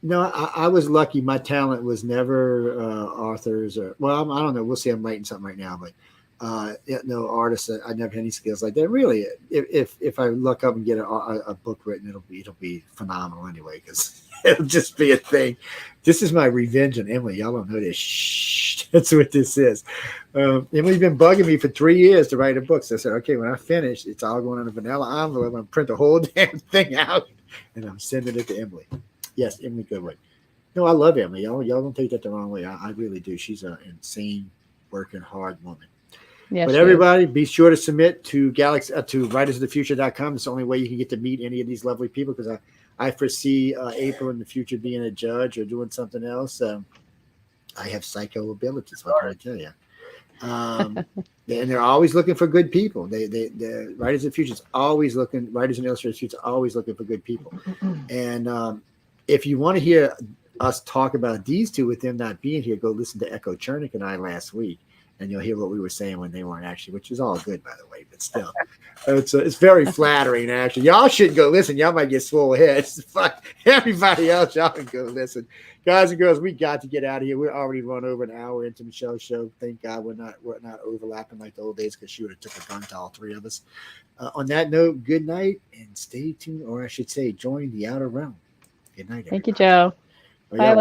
No, I was lucky. My talent was never authors or I don't know. We'll see. I'm writing something right now, but no artists. I never had any skills like that. Really, if I look up and get a book written, it'll be phenomenal anyway because it'll just be a thing. This is my revenge on Emily. Y'all don't know this. Shh, that's what this is. Emily's been bugging me for 3 years to write a book. So I said, okay, when I finish, it's all going in a vanilla envelope. I'm going to print the whole damn thing out, and I'm sending it to Emily. Yes, Emily Goodwin. No, I love Emily. Y'all don't take that the wrong way. I really do. She's an insane, working, hard woman. Yes, but everybody, be sure to submit to writersofthefuture.com. It's the only way you can get to meet any of these lovely people because I foresee April in the future being a judge or doing something else. I have psycho abilities. What can I tell you? And they're always looking for good people. The Writers of the Future is always looking. Writers and Illustrators Future is always looking for good people. And if you want to hear us talk about these two with them not being here, go listen to Echo Chernick and I last week. And you'll hear what we were saying when they weren't actually, which is all good, by the way, but still. It's very flattering, actually. Y'all should go listen. Y'all might get swole heads. Fuck everybody else. Y'all can go listen. Guys and girls, we got to get out of here. We're already run over an hour into Michelle's show. Thank God we're not overlapping like the old days because she would have took a gun to all 3 of us. On that note, good night and stay tuned, or I should say, join the outer realm. Good night, everybody. Thank you, Joe. Bye, Larry.